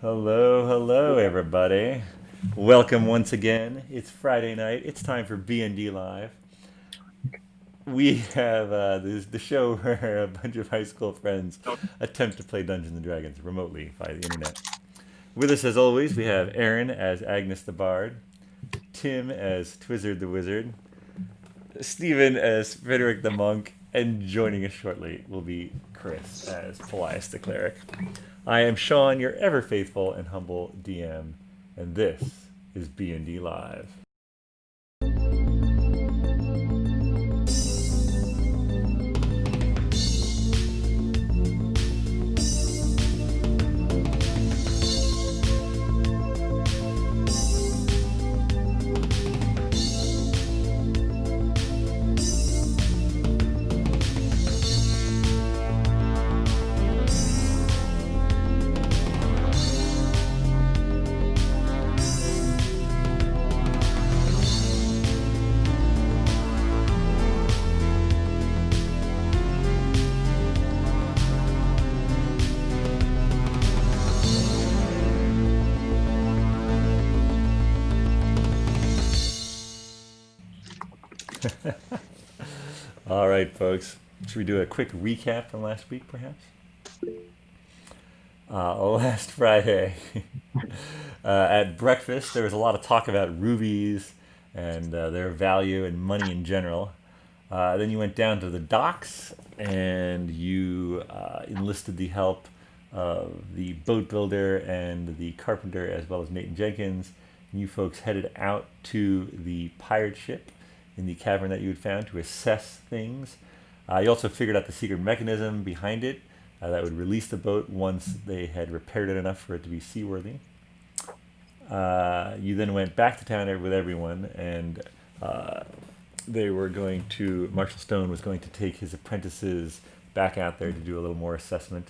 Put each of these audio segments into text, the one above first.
Hello, hello, everybody. Welcome once again. It's Friday night. It's time for BND Live. We have the show where a bunch of high school friends attempt to play Dungeons and Dragons remotely via the internet. With us, as always, we have Erin as Agnes the Bard, Tim as Twizzard the Wizard, Stephen as Finric the Monk, and joining us shortly will be Chris as Paelias the Cleric. I am Shawn, your ever faithful and humble DM, and this is B&D Live. All right, folks. Should we do a quick recap from last week, perhaps? Last Friday, at breakfast, there was a lot of talk about rubies and their value and money in general. Then you went down to the docks and you enlisted the help of the boat builder and the carpenter, as well as Nathan Jenkins. And you folks headed out to the pirate ship in the cavern that you had found to assess things. You also figured out the secret mechanism behind it that would release the boat once they had repaired it enough for it to be seaworthy. You then went back to town with everyone, and they were going to, Marshall Stone was going to take his apprentices back out there to do a little more assessment.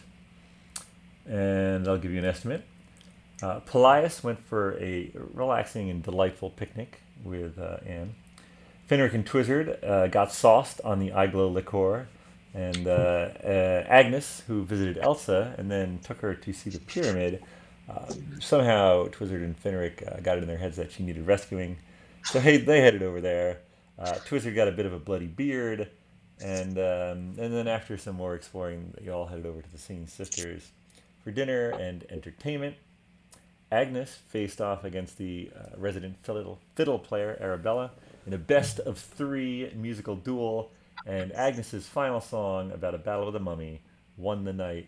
And I'll give you an estimate. Paelias went for a relaxing and delightful picnic with Anne. Finric and Twizzard got sauced on the Iglo liqueur, and Agnes, who visited Elsa and then took her to see the pyramid, somehow Twizzard and Finric got it in their heads that she needed rescuing, so they headed over there. Twizzard got a bit of a bloody beard, and then after some more exploring, they all headed over to the Singing Sisters for dinner and entertainment. Agnes faced off against the resident fiddle player Arabella in a best of three musical duel, and Agnes's final song about a battle with a mummy won the night.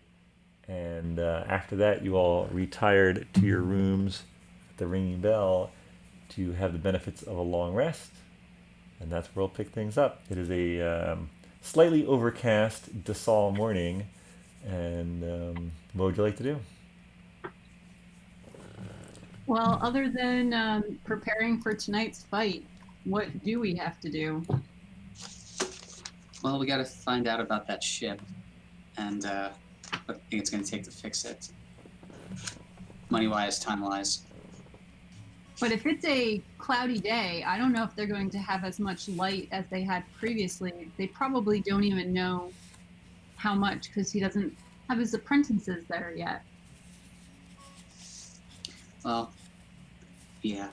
And after that, you all retired to your rooms at the ringing bell to have the benefits of a long rest. And that's where we'll pick things up. It is a slightly overcast DeSalle morning, and what would you like to do? Well, other than preparing for tonight's fight, what do we have to do? Well, we got to find out about that ship and what I think it's going to take to fix it. Money-wise, time-wise. But if it's a cloudy day, I don't know if they're going to have as much light as they had previously. They probably don't even know how much because he doesn't have his apprentices there yet. Well, yeah.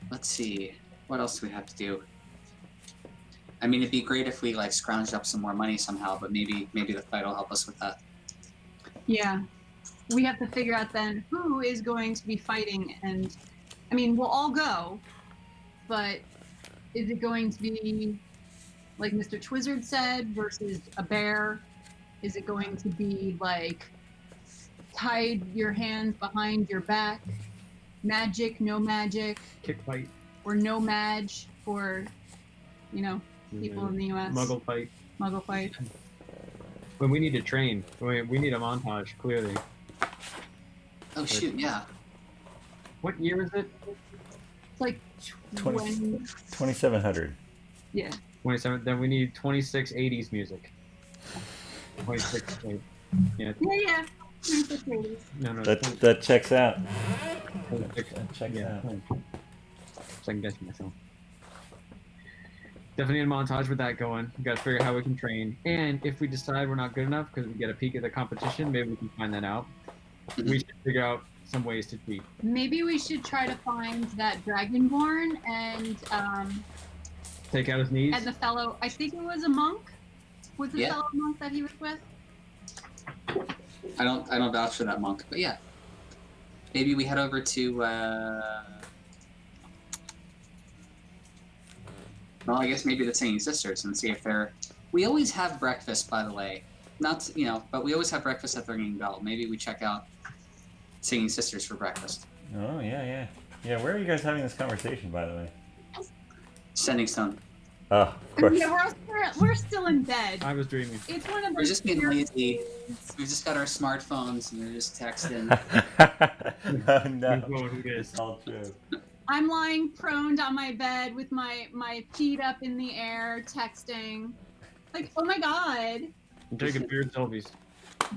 Let's see. What else do we have to do? I mean, it'd be great if we scrounged up some more money somehow, but maybe the fight will help us with that. Yeah. We have to figure out then who is going to be fighting, and I mean, we'll all go, but is it going to be like Mr. Twizzard said versus a bear? Is it going to be like tied your hands behind your back, magic, no magic, kick fight, or no mag for, people in the US? Muggle fight. Muggle fight. When we need to train, we need a montage, clearly. Oh, shoot, yeah. What year is it? It's like 2700. Yeah. 27. Then we need 26 80s music. 26. Yeah. Yeah. 26 80s. No. That checks out. 26. That checks out. Second guessing myself. Definitely a montage with that going. We got to figure out how we can train. And if we decide we're not good enough because we get a peek at the competition, maybe we can find that out. We should figure out some ways to cheat. Maybe we should try to find that dragonborn and Take out his knees. the fellow. I think it was a monk. Was the fellow monk that he was with? I don't vouch for that monk, but yeah. Maybe we head over to. Well, I guess maybe the Singing Sisters and see if they're. We always have breakfast, by the way. Not but we always have breakfast at the Ringing Bell. Maybe we check out Singing Sisters for breakfast. Oh yeah. Where are you guys having this conversation, by the way? Sending Stone. Oh, of course. Yeah, we're still in bed. I was dreaming. It's one of We're those just being weird lazy. days. We've just got our smartphones and we're just texting. Oh no. Who is? It's all true. I'm lying prone on my bed with my feet up in the air, texting. Like, oh my god. I'm taking beard selfies.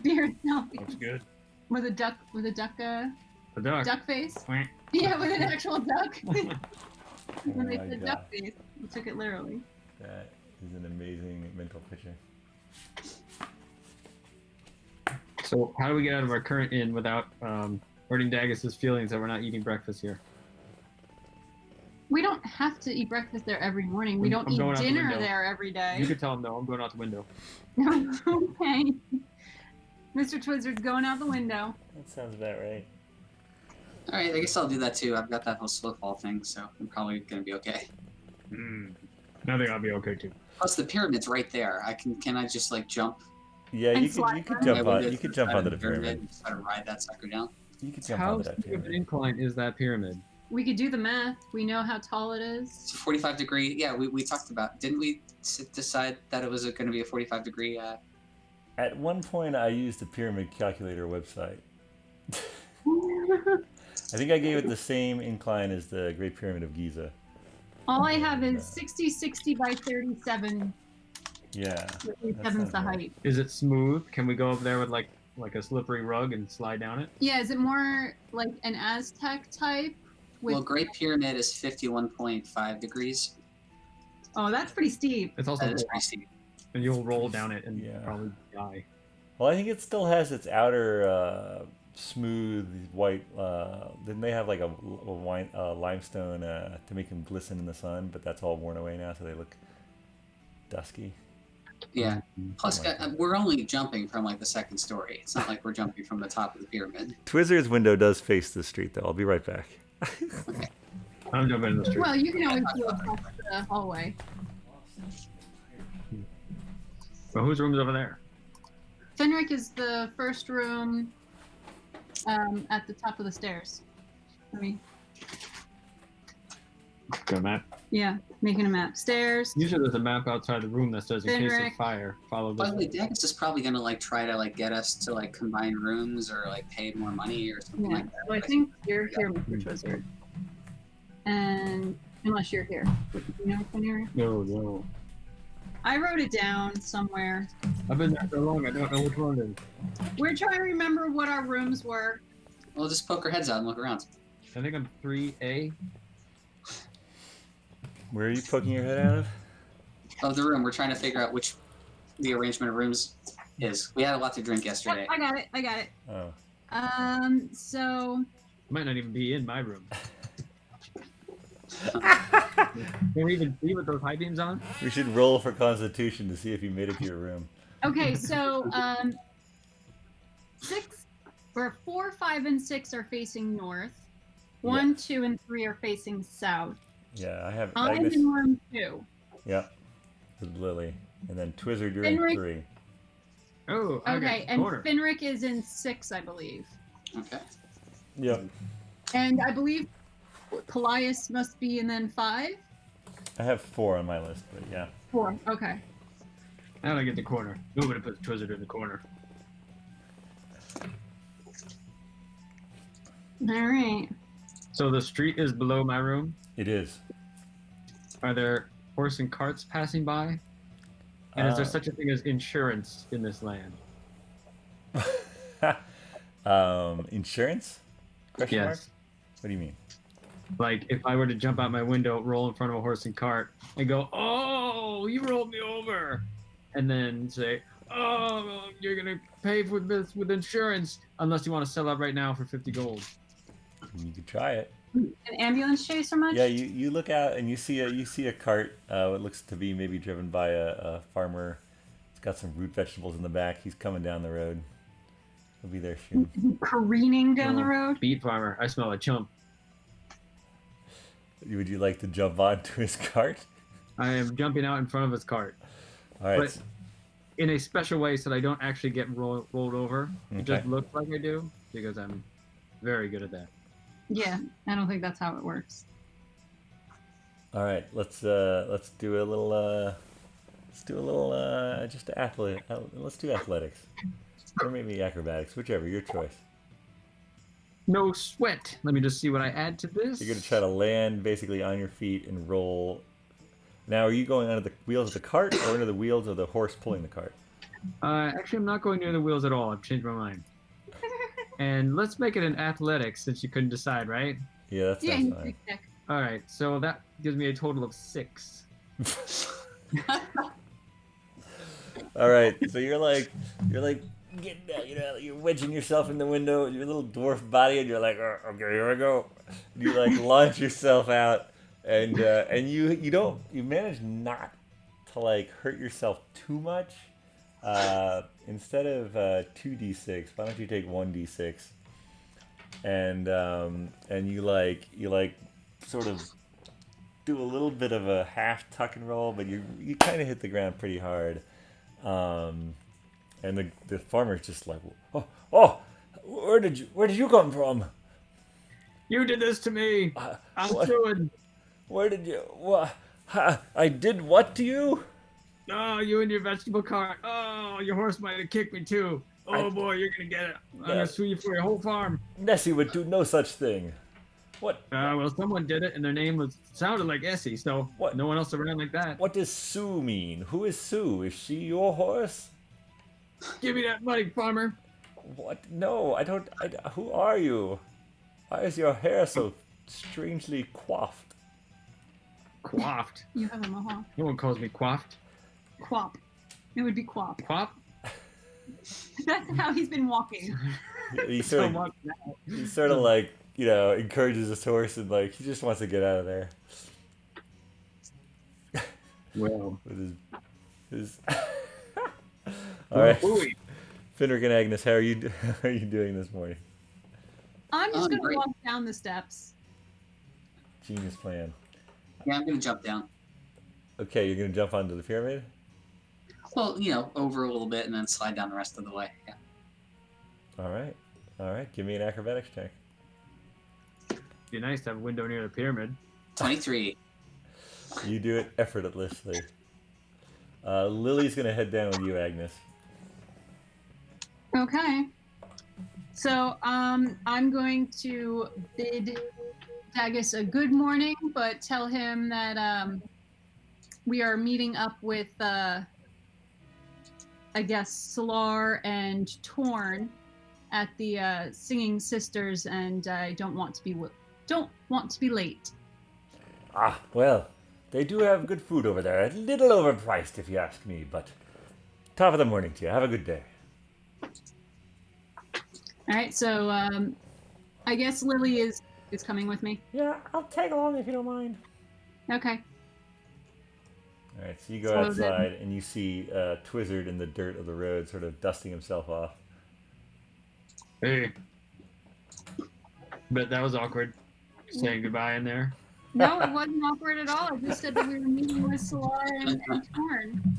Beard selfie. Looks good. With a duck The duck. duck face. Quack. Yeah, with an actual duck. When they Oh my said God. duck face, we took it literally. That is an amazing mental picture. So how do we get out of our current inn without hurting Dagus's feelings that we're not eating breakfast here? We don't have to eat breakfast there every morning. We don't I'm going eat out the dinner window. there every day. You could tell him, no, I'm going out the window. Okay. Mr. Twizzard's going out the window. That sounds about right. All right, I guess I'll do that too. I've got that whole slow fall thing, so I'm probably gonna be okay. I think I'll be okay too. Plus, the pyramid's right there. Can I just like jump? Yeah, And you slide could down. jump my on. window You to could the jump side onto of the pyramid. and just try to ride that sucker down. You could jump How onto that steep of an pyramid. incline is that pyramid? We could do the math. We know how tall it is. It's a 45 degree. Yeah, we talked about. Didn't we decide that it was going to be a 45 degree? At one point, I used a pyramid calculator website. I think I gave it the same incline as the Great Pyramid of Giza. All I have is 60 by 37. Yeah. 37's sounds the right. height. Is it smooth? Can we go up there with like a slippery rug and slide down it? Yeah, is it more like an Aztec type? With, Well, Great Pyramid is 51.5 degrees. oh, that's pretty steep. It's also That is rock, pretty steep. and you'll roll down it and Yeah. probably die. Well, I think it still has its outer smooth white. Didn't they have like a limestone to make them glisten in the sun? But that's all worn away now, so they look dusky. Yeah. Plus, Oh my God. we're only jumping from like the second story. It's not like we're jumping from the top of the pyramid. Twizzard's window does face the street, though. I'll be right back. I'm jumping in the street. Well, you can always do it across the hallway. But whose room's over there? Finric is the first room at the top of the stairs. I mean, Go map. yeah, making a map. Stairs. Usually there's a map outside the room that says in case Finric. of fire, follow By the way, this. Dagus is probably gonna like try to like get us to like combine rooms or like pay more money or something Yeah. like that. So I think you're here, Mr. Twizzard. And unless you're here. You know which area? No. I wrote it down somewhere. I've been there so long, I don't know which one it is. We're trying to remember what our rooms were. We'll just poke our heads out and look around. I think I'm 3A. Where are you poking your head out of? Of the room, we're trying to figure out which the arrangement of rooms is. We had a lot to drink yesterday. I got it. Oh. So Might not even be in my room. Can we even see with those high beams on? We should roll for Constitution to see if you made it to your room. okay, so 4, 5, and 6 are facing north. 1, 2, and 3 are facing south. Yeah, I have I'm Agnes. in room 2. Yeah, with Lily, and then Twizzard, you're in Finric. 3. Oh, Okay, and corner. Finric is in 6, I believe. Okay. Yep. And I believe Paelias must be in then 5? I have 4 on my list, but yeah. 4, okay. Now I get the corner. Nobody puts Twizzard in the corner. Alright. So the street is below my room. It is. Are there horse and carts passing by? And is there Uh, such a thing as insurance in this land? Insurance? Question mark? Yes. What do you mean? Like if I were to jump out my window, roll in front of a horse and cart, and go, oh, will you roll me over? And then say, oh, you're going to pay for this with insurance unless you want to sell out right now for 50 gold. You could try it. An ambulance chaser much? Yeah, you look out and you see a cart. What looks to be maybe driven by a farmer. It's got some root vegetables in the back. He's coming down the road. He'll be there soon. Careening down the Oh, road? Beet farmer. I smell a chump. Would you like to jump onto his cart? I am jumping out in front of his cart. All right. But in a special way so that I don't actually get rolled over. It just Okay. looks like I do because I'm very good at that. Yeah, I don't think that's how it works. All right. Let's do a little just athlete. Let's do athletics, or maybe acrobatics, whichever your choice. No sweat. Let me just see what I add to this. You're gonna try to land basically on your feet and roll. Now, are you going under the wheels of the cart or under the wheels of the horse pulling the cart? Actually, I'm not going near the wheels at all. I've changed my mind. And let's make it an athletics since you couldn't decide, right? Yeah, that Yeah, sounds you fine. pick deck. All right. So that gives me a total of 6. All right, so you're like getting down, you're wedging yourself in the window, your little dwarf body, and you're like, "Oh, okay, here I go." You like launch yourself out, and you manage not to like hurt yourself too much. Instead of 2d6, why don't you take 1d6, and you like sort of do a little bit of a half tuck and roll, but you kind of hit the ground pretty hard. And the farmer's just like, oh, where did you come from? You did this to me. I'm what? suing. Where did you? What? I did what to you? Oh, you and your vegetable cart. Oh, your horse might have kicked me too. Oh boy, you're gonna get it. I'm gonna sue you for your whole farm. Nessie would do no such thing. What? Well, someone did it, and their name sounded like Essie, so What? no one else around like that. What does Sue mean? Who is Sue? Is she your horse? Give me that money, farmer. What? No, I don't. Who are you? Why is your hair so strangely coiffed? Quaffed. You have a mohawk. No one calls me quaffed. Quap. It would be quap. Quaff? That's how he's been walking. He sort of like encourages his horse and like he just wants to get out of there. Well. With his All right, Ooh. Finric and Agnes, how are you doing this morning? I'm just going to Great. walk down the steps. Genius plan. Yeah, I'm gonna jump down. Okay, you're gonna jump onto the pyramid. Well, over a little bit and then slide down the rest of the way. Yeah. All right. Give me an acrobatics check. Be nice to have a window near the pyramid. 23. You do it effortlessly. Lily's gonna head down with you, Agnes. Okay. So I'm going to bid Dagus a good morning, but tell him that we are meeting up with, I guess, Solar and Torn at the Singing Sisters, and I don't want to be late. Ah, well, they do have good food over there. A little overpriced, if you ask me, but top of the morning to you. Have a good day. All right. So I guess Lily is coming with me. Yeah, I'll tag along if you don't mind. Okay. All right, so you go So outside and you see Twizzard in the dirt of the road, sort of dusting himself off. Hey. Bet that was awkward. Saying goodbye in there. No, it wasn't awkward at all. I just said that we were meeting with Solar and Torn.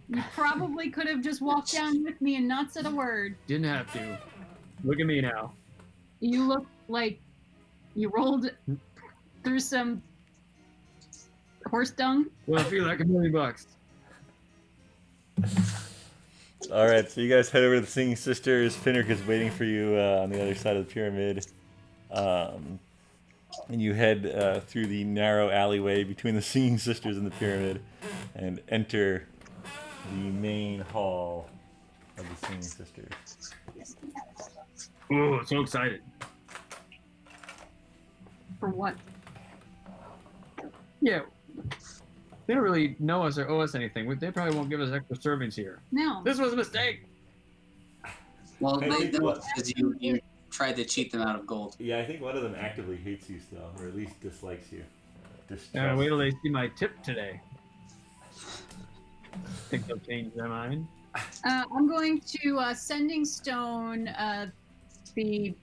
You probably could have just walked down with me and not said a word. Didn't have to. Look at me now. You look like you rolled through some horse dung. Well, I feel like $1 million. All right, so you guys head over to the Singing Sisters. Finric is waiting for you on the other side of the pyramid. And you head through the narrow alleyway between the Singing Sisters and the pyramid and enter the main hall of the Singing Sisters. Oh, so excited. For what? Yeah. They don't really know us or owe us anything. They probably won't give us extra servings here. No. This was a mistake. Well, I they think know what- because you tried to cheat them out of gold. Yeah, I think one of them actively hates you still, or at least dislikes you. Wait till they see my tip today. Think they'll change their mind. I'm going to Sending Stone the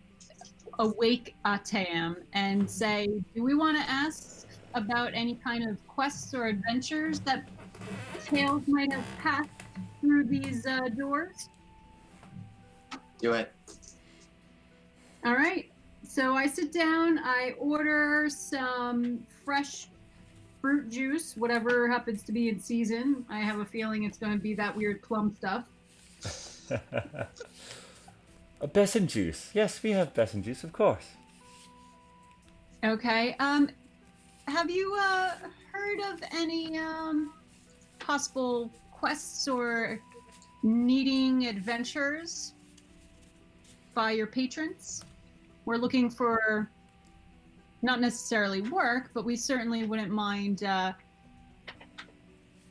awake Atam and say, do we want to ask about any kind of quests or adventures that tales might have passed through these doors? Do it. All right. So I sit down, I order some fresh fruit juice, whatever happens to be in season. I have a feeling it's going to be that weird plum stuff. A besan juice. Yes, we have besan juice, of course. Okay. Have you heard of any possible quests or needing adventures by your patrons? We're looking for not necessarily work, but we certainly wouldn't mind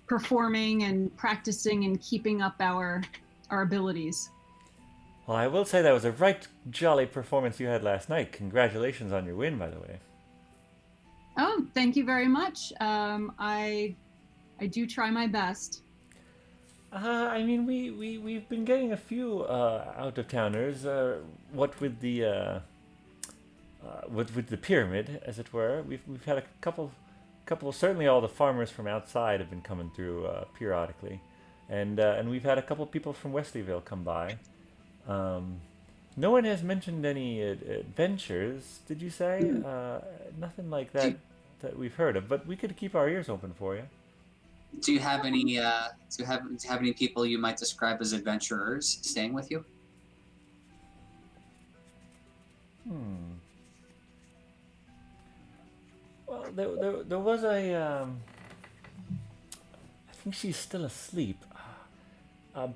performing and practicing and keeping up our abilities. Well, I will say that was a right jolly performance you had last night. Congratulations on your win, by the way. Oh, thank you very much. I do try my best. I mean, we've been getting a few out of towners. What with the with the pyramid, as it were, we've had a couple. Certainly, all the farmers from outside have been coming through periodically, and we've had a couple people from Wesleyville come by. No one has mentioned any adventures. Did you say? Nothing like that that we've heard of. But we could keep our ears open for you. Do you have any? Do you have any people you might describe as adventurers staying with you? Well, there was a. I think she's still asleep.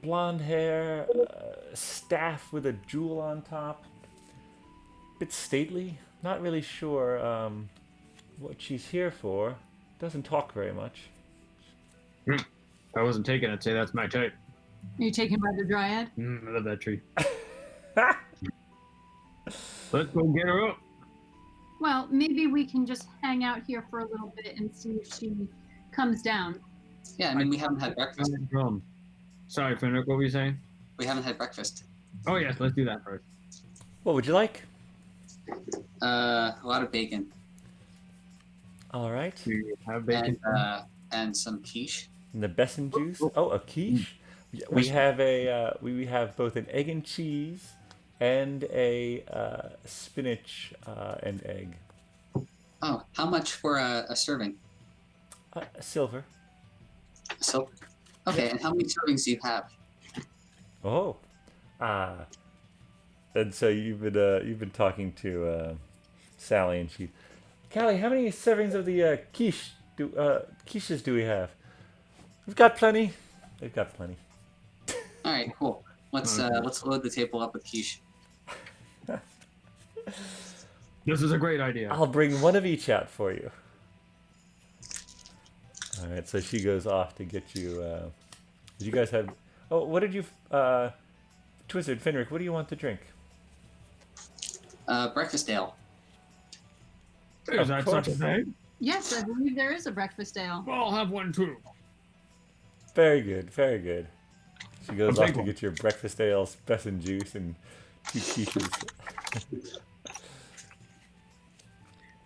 Blonde hair, staff with a jewel on top. Bit stately. Not really sure what she's here for. Doesn't talk very much. If I wasn't taking it, say that's my type. Are you taken by the dryad? I love that tree. Let's go get her up. Well, maybe we can just hang out here for a little bit and see if she comes down. Yeah, I mean we haven't had breakfast. Drum. Sorry, Finric, what were you saying? We haven't had breakfast. Oh yes, let's do that first. What would you like? A lot of bacon All right. Do you have bacon? and some quiche. And the besan juice. Oh, a quiche. We have we have both an egg and cheese and a spinach and egg. Oh, how much for a serving? Silver. So, okay, and how many servings do you have? Oh. And so you've been talking to Sally, and she, Callie, how many servings of the quiches do we have? We've got plenty. They've got plenty. All right, cool. Let's load the table up with quiche. This is a great idea. I'll bring one of each out for you. All right, so she goes off to get you. Did you guys have? Oh, what did you? Twisted Finric, what do you want to drink? Breakfast ale. Is Of that course. such a thing? Yes, I believe there is a breakfast ale. Well, I'll have one too. Very good, very good. She goes I'll off take to one. get your breakfast ale, besan juice, and 2 quiches.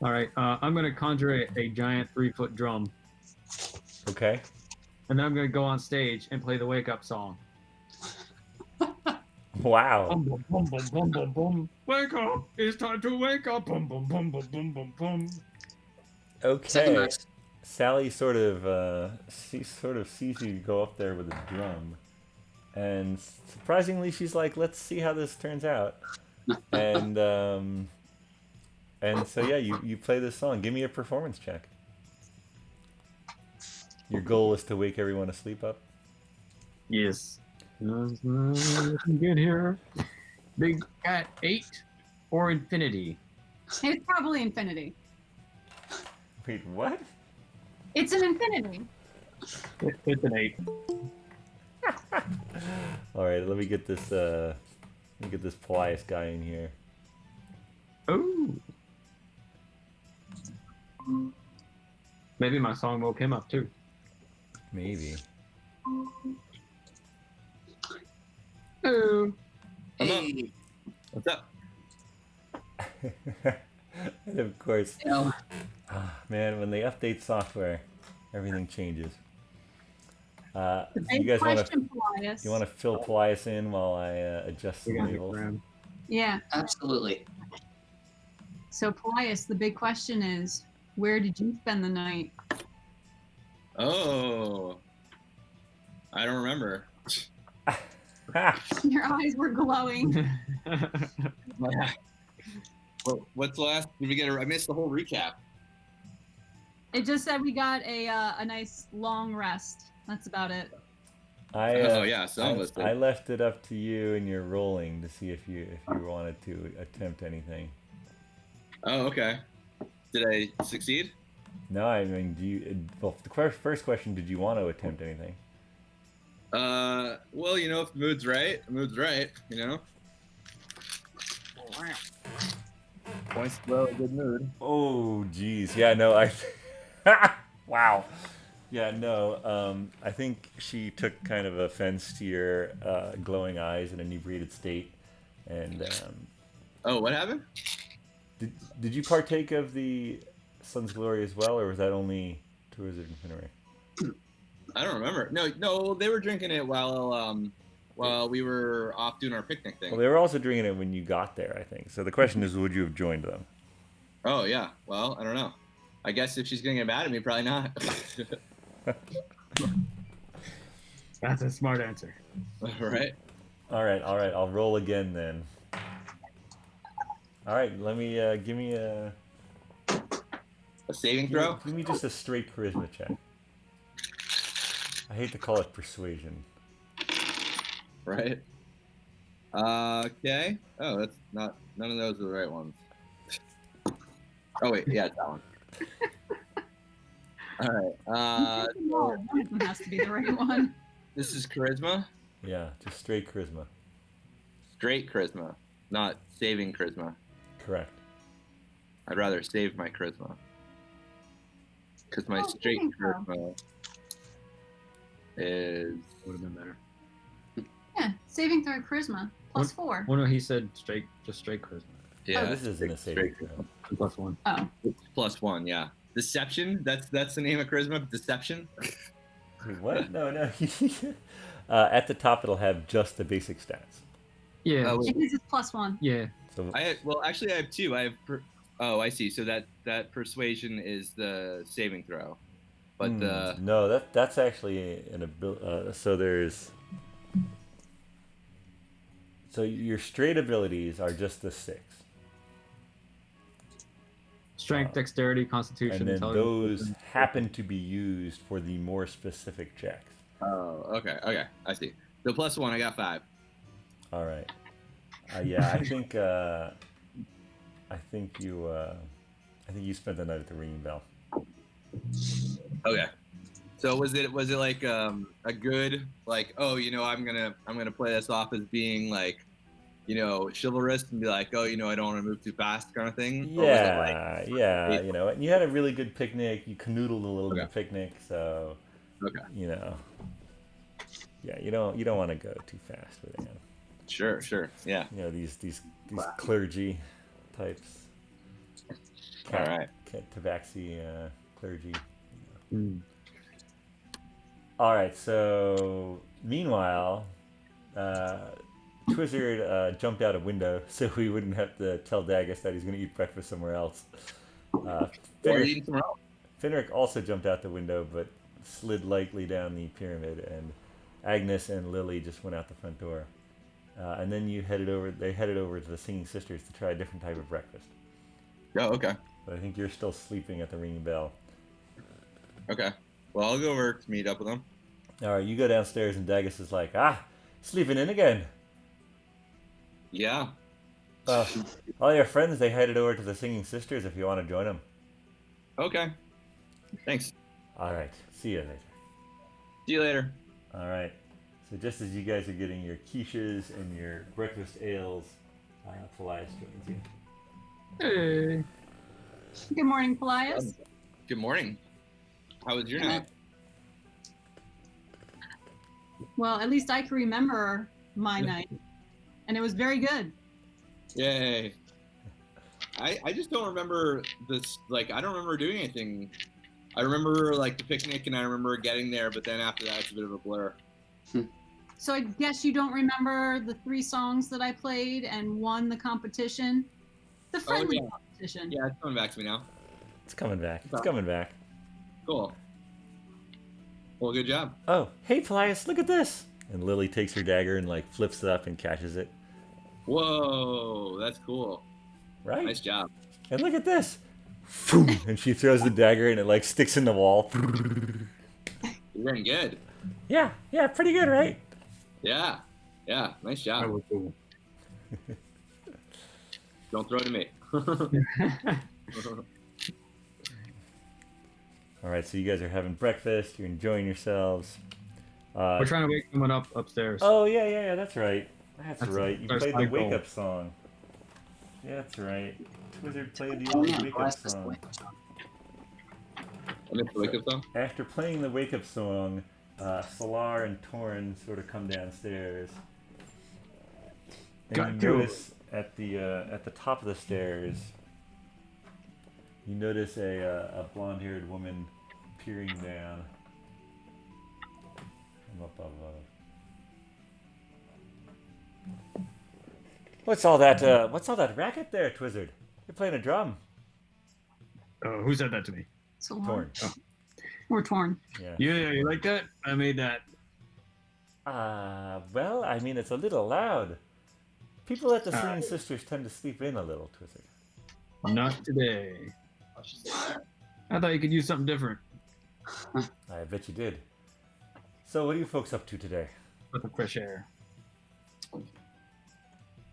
All right, I'm gonna conjure a giant 3-foot drum, Okay. and then I'm gonna go on stage and play the wake up song. Wow. Boom, boom, boom, boom, boom, boom, boom. Wake up! It's time to wake up! Boom, boom, boom, boom, boom, boom, boom. Second Okay. verse. Sally sort of sees you go up there with a drum, and surprisingly, she's like, "Let's see how this turns out." And so yeah, you play this song. Give me a performance check. Your goal is to wake everyone asleep up. Yes. Looking good here. Big cat 8 or infinity. It's probably infinity. Wait, what? It's an infinity. It's an 8. All right, let me get this Paelias guy in here. Oh. Maybe my song woke him up too. Maybe. Oh. Hey, What's up? And of course, you know, man, when they update software, everything changes. The So big you guys want to question, Paelias. you want to fill Paelias in while I adjust We some got labels? around. Yeah. absolutely. So Paelias, the big question is, where did you spend the night? Oh, I don't remember. Your eyes were glowing. What's the last? Did we get? I missed the whole recap. It just said we got a nice long rest. That's about it. Oh yeah, some I, listed. I left it up to you and your rolling to see if you wanted to attempt anything. Oh okay. Did I succeed? No, I mean, well, the first question, did you want to attempt anything? Well, you know, if the mood's right, the mood's right. You know. Points below a good mood. Oh, geez. Yeah, no, wow. Yeah, no, I think she took kind of offense to your glowing eyes in an inebriated state. And Oh, what happened? did you partake of the Sun's Glory as well, or was that only to Wizard and Finric? I don't remember. No, they were drinking it while we were off doing our picnic thing. Well, they were also drinking it when you got there, I think. So the question is, would you have joined them? Oh yeah. Well, I don't know. I guess if she's gonna get mad at me, probably not. That's a smart answer. Right. All right. I'll roll again then. All right. Let me give me A saving throw. give me just a straight charisma check. I hate to call it persuasion. Right. Okay. Oh, that's not. None of those are the right ones. Oh wait, yeah, it's that one. All right. One of them has to be the right one. This is charisma. Yeah, just straight charisma. Straight charisma, not saving charisma. Correct. I'd rather save my charisma. Because my Oh, straight saving throw. charisma is. Would have been better. Yeah, saving throw charisma +4. Oh no, he said just straight charisma. Yeah, Oh, this isn't a saving throw. +1. Oh, It's +1, yeah. Deception, that's the name of charisma, deception. Wait, what? No. At the top, it'll have just the basic stats. Yeah. Oh, because it's +1. Yeah. So Actually I have two. I have oh, I see. So that persuasion is the saving throw. But the no, that's actually an ability. So your straight abilities are just the 6. Strength, dexterity, constitution, And then intelligence, those wisdom. happen to be used for the more specific checks. oh, okay, I see. So +1, I got 5. All right. Yeah, I think you spent the night at the Ringing Bell. Okay. So was it like a good like, oh, you know, I'm gonna play this off as being like, you know, chivalrous and be like, oh, you know, I don't want to move too fast kind of thing? Or was it like, Yeah, you know, and you had a really good picnic. You canoodled a little bit Okay. of picnic, so okay, you know, yeah, you don't want to go too fast with it. sure, yeah. You know, these clergy types. All right. Tabaxi clergy. Hmm. All right. So meanwhile, Twizzard jumped out a window so we wouldn't have to tell Dagus that he's going to eat breakfast somewhere else. Or Finric, eating somewhere else. Finric also jumped out the window, but slid lightly down the pyramid, and Agnes and Lily just went out the front door. And then they headed over to the Singing Sisters to try a different type of breakfast. Oh, okay. But I think you're still sleeping at the Ringing Bell. Okay. Well, I'll go over to meet up with them. All right, you go downstairs, and Dagus is like, sleeping in again. Yeah. All your friends, they headed over to the Singing Sisters if you want to join them. Okay. Thanks. All right, see you later. See you later. All right. So just as you guys are getting your quiches and your breakfast ales, Paelias joins you. Hey. Good morning, Paelias. Good morning. How was your night? Well, at least I can remember my night, and it was very good. Yay. I just don't remember this, like, I don't remember doing anything. I remember, like, the picnic, and I remember getting there, but then after that, it's a bit of a blur. So I guess you don't remember the 3 songs that I played and won the competition? The friendly competition. Yeah, it's coming back to me now. It's coming back. It's coming back. Cool. Well, good job. Oh, hey, Paelias, look at this. And Lily takes her dagger and, like, flips it up and catches it. Whoa, that's cool. Right? Nice job. And look at this. And she throws the dagger and it, like, sticks in the wall. You're doing good. Yeah, pretty good, right? Yeah, nice That job. was cool. Don't throw it at me. All right, so you guys are having breakfast. You're enjoying yourselves. We're trying to wake someone up upstairs. Oh, yeah, that's right. That's right. You our played the side goal. wake-up song. Yeah, that's right. Wizard played the Oh, old yeah, wake-up Paelias is the song. wake-up song. I missed the wake-up song. After playing the wake-up song, Solar and Torrin sort of come downstairs. And Got you to. notice at the top of the stairs, you notice a blonde-haired woman peering down from up above. What's all that racket there, Twizzard? You're playing a drum. Who said that to me? So Torn. We're torn. Yeah. Yeah, you like that? I made that. Well, I mean, it's a little loud. People at the Singing Sisters tend to sleep in a little, Twizzard. Not today. I thought you could use something different. I bet you did. So, what are you folks up to today? With the fresh air.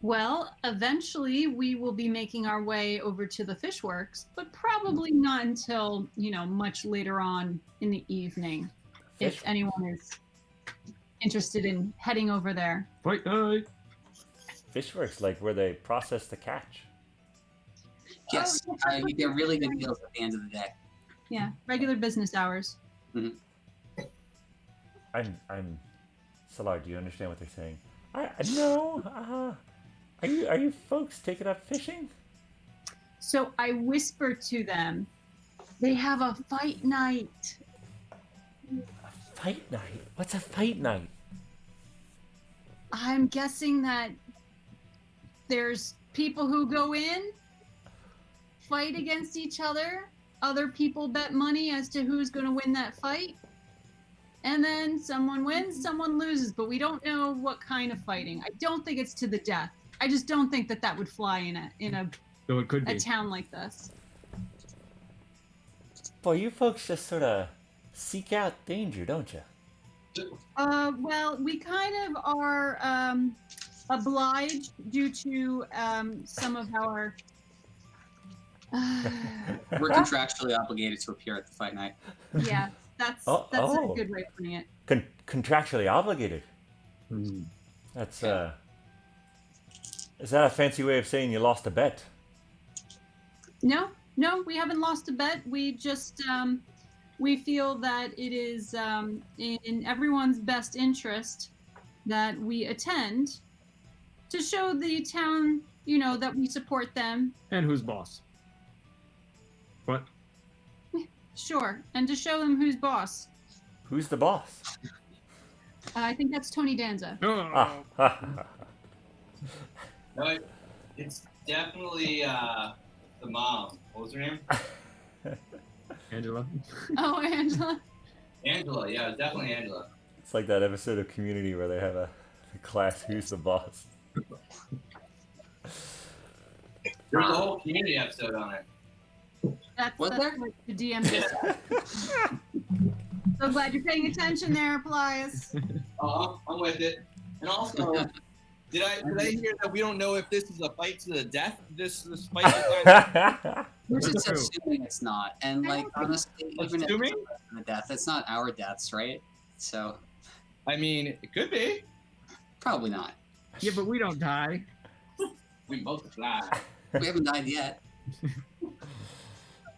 Well, eventually we will be making our way over to the fishworks, but probably not until, much later on in the evening, if anyone is interested in heading over there. Fight night. Fishworks, like where they process the catch. Yes, you get really good deals at the end of the day. Yeah, regular business hours. I'm Solar, do you understand what they're saying? No. Are you folks taking up fishing? So I whisper to them, they have a fight night. A fight night? What's a fight night? I'm guessing that there's people who go in, fight against each other. Other people bet money as to who's going to win that fight. And then someone wins, someone loses, but we don't know what kind of fighting. I don't think it's to the death. I just don't think that would fly in a So it could be. town like this. Boy, you folks just sort of seek out danger, don't you? Well, we kind of are obliged due to some of our. We're contractually obligated to appear at the fight night. Yeah, that's a good way of putting it. Contractually obligated. Mhm. That's Is that a fancy way of saying you lost a bet? No, we haven't lost a bet. We just we feel that it is in everyone's best interest that we attend to show the town, that we support them. And who's boss? What? Sure, and to show them who's boss. Who's the boss? I think that's Tony Danza. Oh. No, it's definitely the mom. What was her name? Angela. Oh, Angela. Angela. Yeah, it was definitely Angela. It's like that episode of Community where they have a class, who's the boss? There's a whole community episode on it. That's Was there? what the DM just said. So glad you're paying attention there, Paelias. I'm with it. And also, did I hear that we don't know if this is a fight to the death? This fight to We're That's just true. assuming it's not. And honestly, even if it's Assuming? the death, it's not our deaths, right? So I mean, it could be. probably not. Yeah, but we don't die. We both fly. We haven't died yet.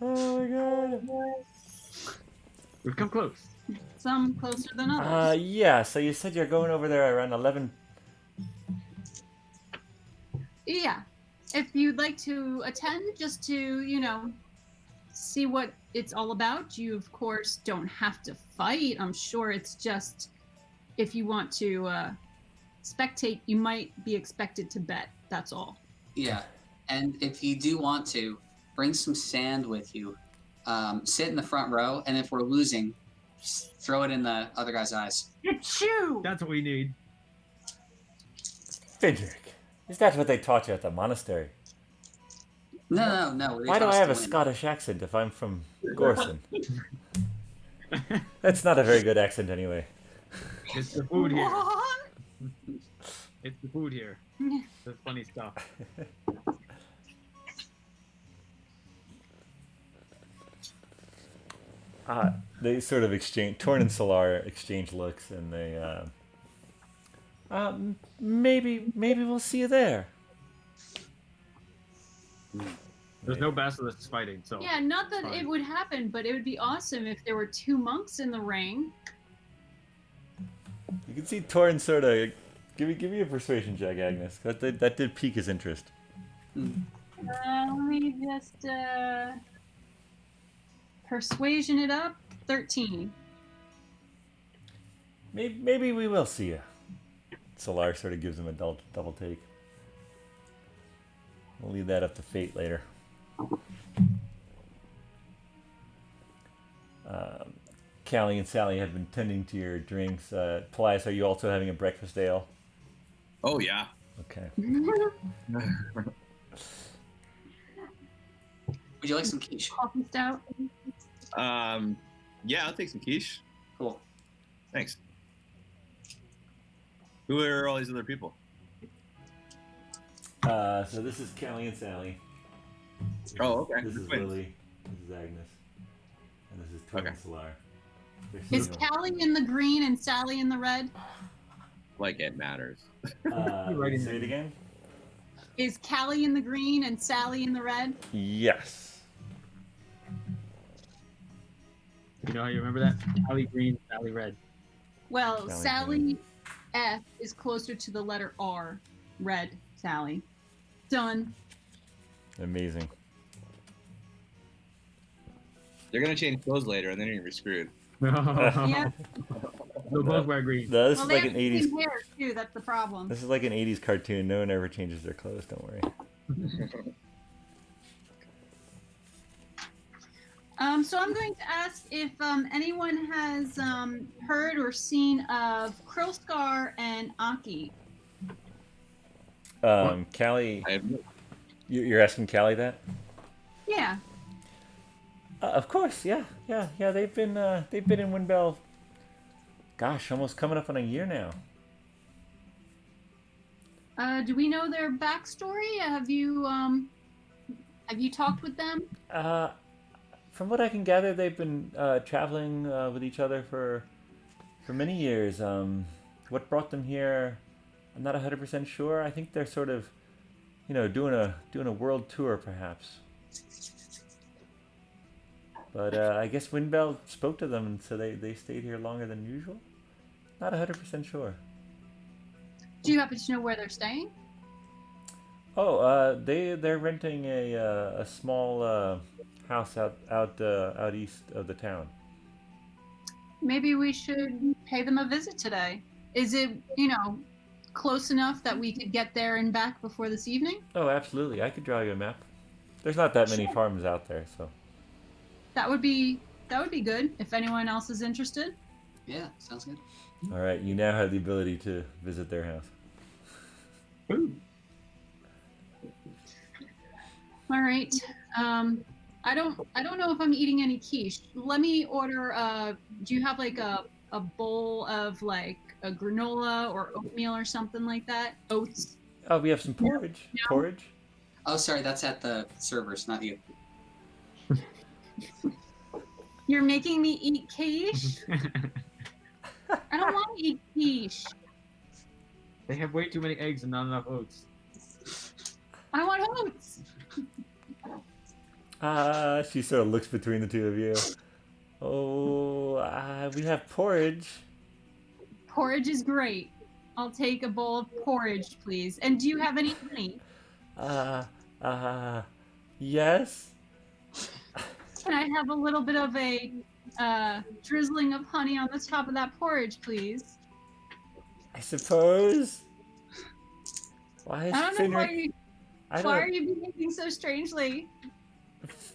Oh my god. We've come close. Some closer than others. Yeah, so you said you're going over there around 11. Yeah. If you'd like to attend, just to, see what it's all about, you of course don't have to fight. I'm sure it's just if you want to spectate, you might be expected to bet. That's all. Yeah. And if you do want to, bring some sand with you. Sit in the front row, and if we're losing, just throw it in the other guy's eyes. Achoo! That's what we need. Finric, is that what they taught you at the monastery? No. They Why do taught I us have to a win. Scottish accent if I'm from Gorson? That's not a very good accent anyway. It's the food here. What? It's the food here. That's funny stuff. They sort of exchange, Torn and Solar exchange looks, and they, maybe we'll see you there. There's no basilisks fighting, so. Yeah, not that Fine. it would happen, but it would be awesome if there were 2 monks in the ring. You can see Torn sort of, give me a persuasion check, Agnes. That did pique his interest. Let me just persuasion it up. 13. Maybe we will see you. Solar sort of gives him a double take. We'll leave that up to fate later. Callie and Sally have been tending to your drinks. Paelias, are you also having a breakfast ale? Oh yeah. Okay. Would you like some quiche? Coffee stout. Yeah, I'll take some quiche. Cool. Thanks. Who are all these other people? So this is Callie and Sally. Oh, okay. This is Twins. Lily. This is Agnes. And this is Torn Okay. and Solar. Is Callie in the green and Sally in the red? Like it matters. Right in Say there. it again? Is Callie in the green and Sally in the red? Yes. You know how you remember that? Sally green, Sally red. Well, Sally Sally green. F is closer to the letter R. Red, Sally. Done. Amazing. They're gonna change clothes later, and then you're gonna be screwed. Yeah. They'll both wear green. No, this Well, is they like have an the 80s. same hair too. That's the problem. This is like an 80s cartoon. No one ever changes their clothes. Don't worry. So I'm going to ask if anyone has heard or seen of Krillscar and Aki. Callie, I have you're asking Callie that? Yeah. Of course, yeah. They've been in Windbell. Gosh, almost coming up on a year now. Do we know their backstory? Have you talked with them? From what I can gather, they've been traveling with each other for many years. What brought them here, I'm not 100% sure. I think they're sort of, doing a world tour, perhaps. But I guess Windbell spoke to them, and so they stayed here longer than usual. Not 100% sure. Do you happen to know where they're staying? Oh, they're renting a small house out east of the town. Maybe we should pay them a visit today. Is it, close enough that we could get there and back before this evening? Oh, absolutely. I could draw you a map. There's not that many farms out there, so. That would be good if anyone else is interested. Yeah, sounds good. All right, you now have the ability to visit their house. All right. I don't know if I'm eating any quiche. Let me order. Do you have like a bowl of like a granola or oatmeal or something like that? Oats. Oh, we have some porridge. No. Porridge. Oh, sorry, that's at the servers, not you. You're making me eat quiche. I don't want to eat quiche. They have way too many eggs and not enough oats. I want oats. She sort of looks between the two of you. Oh, we have porridge. Porridge is great. I'll take a bowl of porridge, please. And do you have any honey? Yes. Can I have a little bit of a drizzling of honey on the top of that porridge, please? I suppose. Why is I don't know Finric? why are you behaving so strangely?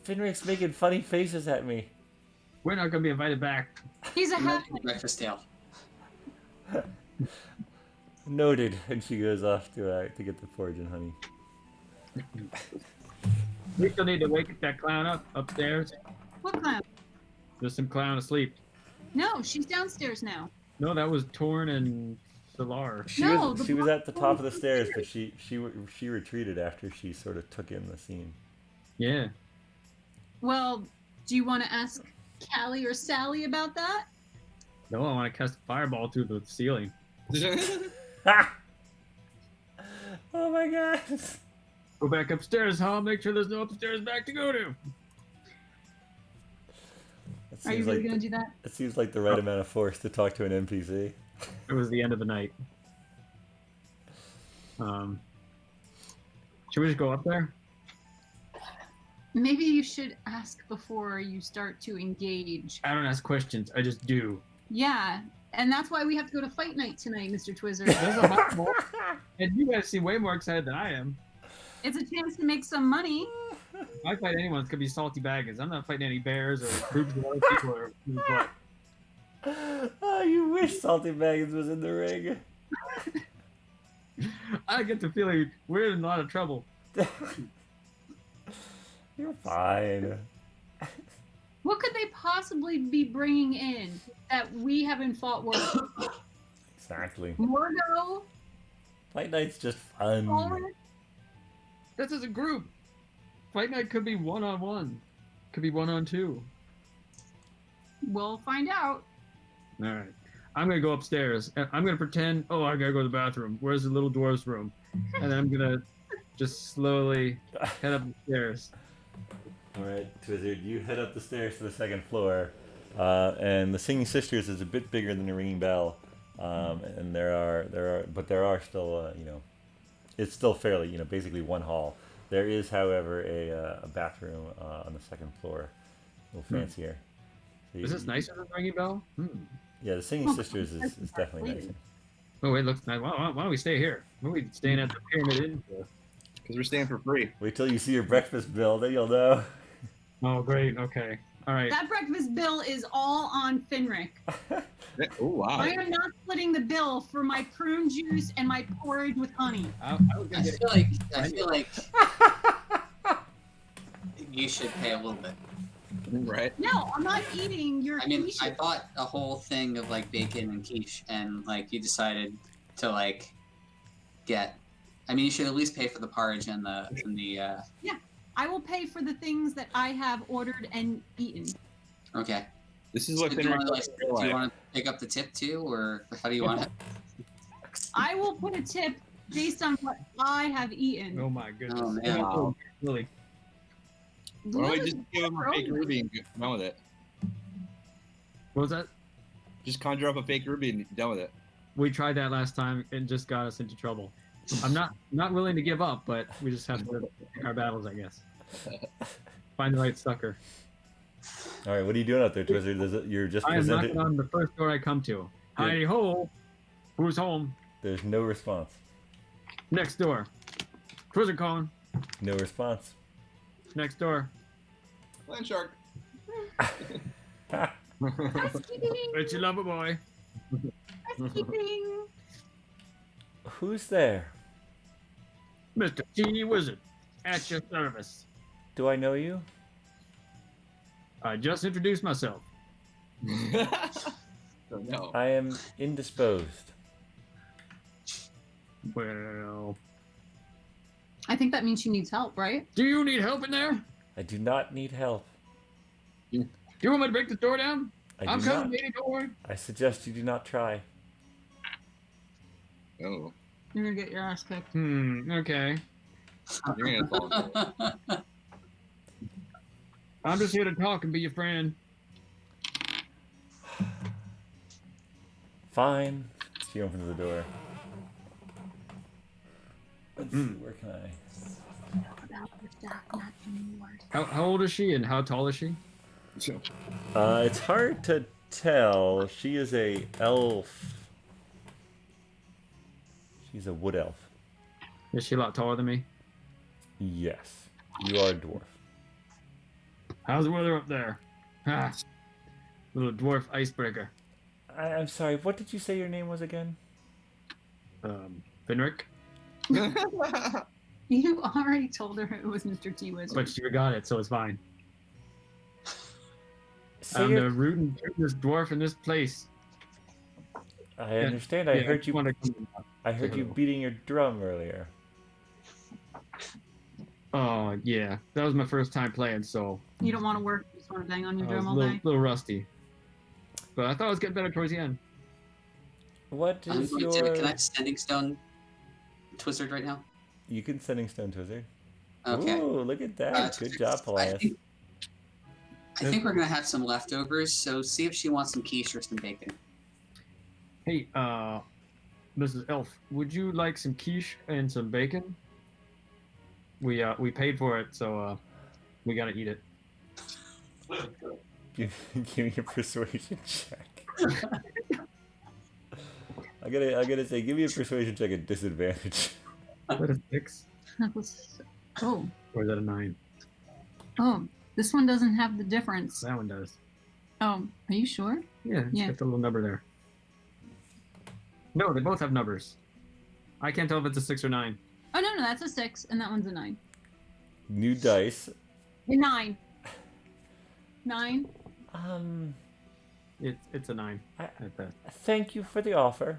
Finric's making funny faces at me. We're not gonna be invited back. He's a I'm not halfling. breakfast tale. Noted. And she goes off to get the porridge and honey. We still need to wake that clown up upstairs. What clown? There's some clown asleep. No, she's downstairs now. No, that was Torn and Solar. She No, was the she was at the blonde top of the was stairs, upstairs. but she retreated after she sort of took in the scene. Yeah. Well, do you want to ask Callie or Sally about that? No, I want to cast a fireball through the ceiling. Oh my god! Go back upstairs, huh? Make sure there's no upstairs back to go to. It Are you seems really like gonna do that? it seems like the right amount of force to talk to an NPC. It was the end of the night. Should we just go up there? Maybe you should ask before you start to engage. I don't ask questions. I just do. Yeah, and that's why we have to go to fight night tonight, Mr. Twizzard. There's a lot more. And you guys seem way more excited than I am. It's a chance to make some money. If I fight anyone, it's gonna be salty baggers. I'm not fighting any bears or groups of other people. Or Oh, you wish Salty Baggins was in the ring. I get the feeling we're in a lot of trouble. You're fine. What could they possibly be bringing in that we haven't fought with? Exactly. Morgo? Fight night's just fun. Ulrich? This is a group. Fight night could be one-on-one. Could be one-on-two. We'll find out. All right. I'm gonna go upstairs. I'm gonna pretend. Oh, I gotta go to the bathroom. Where's the little dwarf's room? And then I'm gonna just slowly head up the stairs. All right, Twizzard, you head up the stairs to the second floor, and the Singing Sisters is a bit bigger than the Ringing Bell, and there are still, it's still fairly, basically one hall. There is, however, a bathroom on the second floor, a little fancier. So Is this nicer than Ringing Bell? Yeah, the Singing Sisters is definitely nicer. Oh, it looks nice. Why don't we stay here? Why are we staying at the Pyramid Inn? Because we're staying for free. Wait till you see your breakfast bill, then you'll know. Oh, great. Okay. All right. That breakfast bill is all on Finric. Oh wow. I am not splitting the bill for my prune juice and my porridge with honey. I was I gonna get feel like you should pay a little bit. Right. No, I'm not eating your I mean, quiche. I bought a whole thing of like bacon and quiche, and like you decided to like get. I mean, you should at least pay for the porridge and the. I will pay for the things that I have ordered and eaten. Okay. This is what Do you Finric want to does in real do you life. want to pick up the tip too, or how do you want it? I will put a tip based on what I have eaten. Oh my goodness. Oh, man. Wow. Really? Why don't we Really? just give him a fake ruby and get done with it? What was that? Just conjure up a fake ruby and done with it. We tried that last time and just got us into trouble. I'm not willing to give up, but we just have to pick our battles, I guess. Find the right sucker. All right, what are you doing out there, Twizzard? You're just I am presented. knocking on the first door I come to. Hi ho! Who's home? There's no response. Next door. Twizzard calling. No response. Next door. Land shark. Housekeeping. Bet you love it, boy. Housekeeping. Who's there? Mr. Teeny Wizard, at your service. Do I know you? I just introduced myself. Oh, no. I am indisposed. Well, I think that means she needs help, right? do you need help in there? I do not need help. Do you want me to break the door down? I I'm do coming, not. baby. Don't worry. I suggest you do not try. Oh, You're gonna get your ass kicked. Okay. you're gonna fall into it. I'm just here to talk and be your friend. Fine. She opens the door. Let's see, where can I? How old is she and how tall is she? It's hard to tell. She is a elf. She's a wood elf. Is she a lot taller than me? Yes. You are a dwarf. How's the weather up there? Ah, little dwarf icebreaker. I'm sorry, what did you say your name was again? Finric. You already told her it was Mr. T Wizard. But she forgot it, so it's fine. Say I'm your- the root and this dwarf in this place. I understand. I heard you. wanna come- I heard you hello. beating your drum earlier. Oh yeah, that was my first time playing, so You don't want to work, you just want to bang on your I was drum a all little, day. little rusty. But I thought it was getting better towards the end. What I'm is going your? to. Can I Sending Stone Twizzard right now? You can sending stone twizzard. Okay. Ooh, look at that! Good job, I Paelias. think, I think we're gonna have some leftovers, so see if she wants some quiche or some bacon. Hey, Mrs. Elf, would you like some quiche and some bacon? We paid for it, so we gotta eat it. Give me a persuasion check. I gotta say, give me a persuasion check at disadvantage. Is that a 6? Oh, Or is that a 9? oh, this one doesn't have the difference. That one does. Oh, are you sure? Yeah, it's Yeah. got the little number there. No, they both have numbers. I can't tell if it's a 6 or 9. Oh no, that's a 6, and that one's a 9. New dice. A 9. 9. It's a 9 I- at best. Thank you for the offer,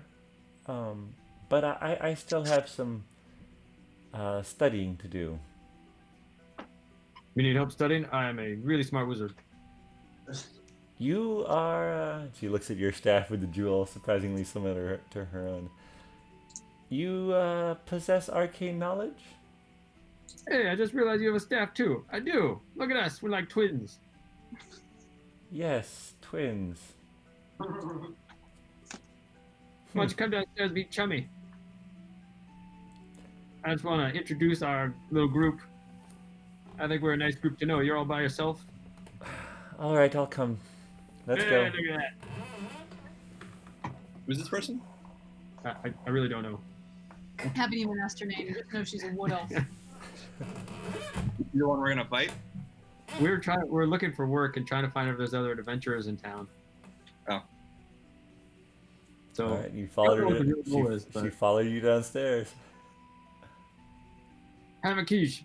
but I still have some studying to do. You need help studying? I am a really smart wizard. You are. She looks at your staff with the jewel, surprisingly similar to her own. You possess arcane knowledge? Hey, I just realized you have a staff too. I do. Look at us. We're like twins. Yes, twins. Why don't you come downstairs and be chummy? I just want to introduce our little group. I think we're a nice group to know. You're all by yourself? All right, I'll come. Let's Hey, go. Look at that. Who's this person? I really don't know. Haven't even asked her name. Just know she's a wood elf. You the one we're gonna fight? We're looking for work and trying to find if there's other adventurers in town. Oh. So All right, you followed I don't know her. what the real goal is, She but- followed you downstairs. have a quiche.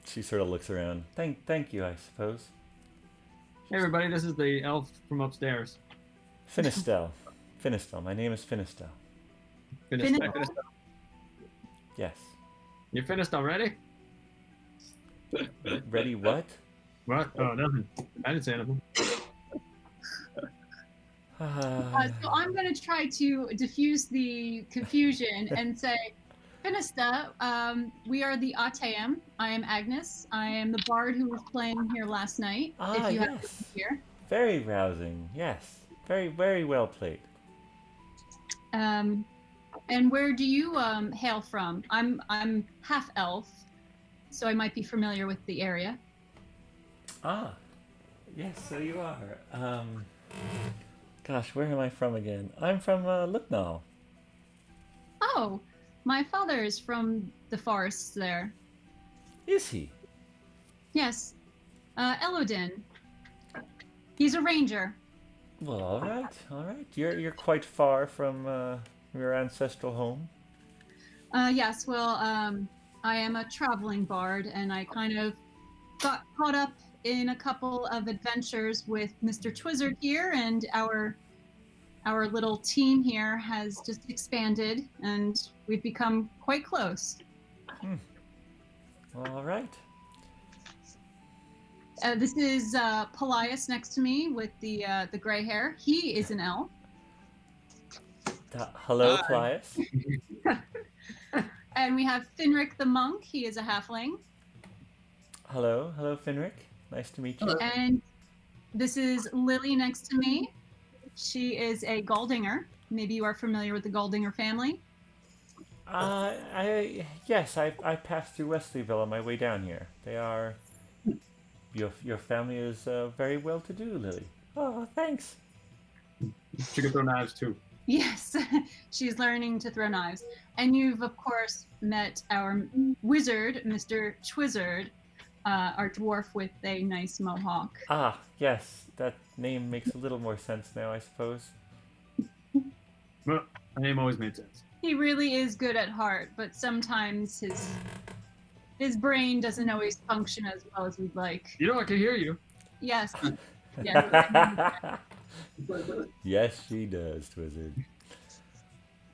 She sort of looks around. Thank you, I suppose. Hey everybody, this is the elf from upstairs. Finistel. Finistel. My name is Finistel. Finished. Finished. I finished up. Yes. You finished already? Ready? What? What? Oh, nothing. I didn't say anything. So I'm going to try to diffuse the confusion and say, Finista, we are the Ateum. I am Agnes. I am the bard who was playing here last night. Ah, if you have yes. to here. Very rousing. Yes. Very, very well played. And where do you hail from? I'm half elf, so I might be familiar with the area. Ah. Yes, so you are. Gosh, where am I from again? I'm from Lucknow. Oh, my father is from the forests there. Is he? Yes, Elodin. He's a ranger. Well, all right, all right. You're quite far from your ancestral home. Yes, well, I am a traveling bard, and I kind of got caught up in a couple of adventures with Mr. Twizzard here, and our little team here has just expanded, and we've become quite close. All right. This is Paelias next to me with the gray hair. He is an elf. Hello, Hi. Paelias. And we have Finric the monk. He is a halfling. Hello, Finric. Nice to meet you. Hello. And this is Lily next to me. She is a Galdinger. Maybe you are familiar with the Galdinger family. Yes, I passed through Wesleyville on my way down here. They are. Your family is very well to do, Lily. Oh, thanks. She can throw knives too. Yes, she's learning to throw knives. And you've, of course, met our wizard, Mr. Twizzard, our dwarf with a nice mohawk. Ah, yes, that name makes a little more sense now, I suppose. Well, her name always made sense. He really is good at heart, but sometimes his brain doesn't always function as well as we'd like. You know, I can hear you. Yes. Yeah. Yes, she does, Twizzard.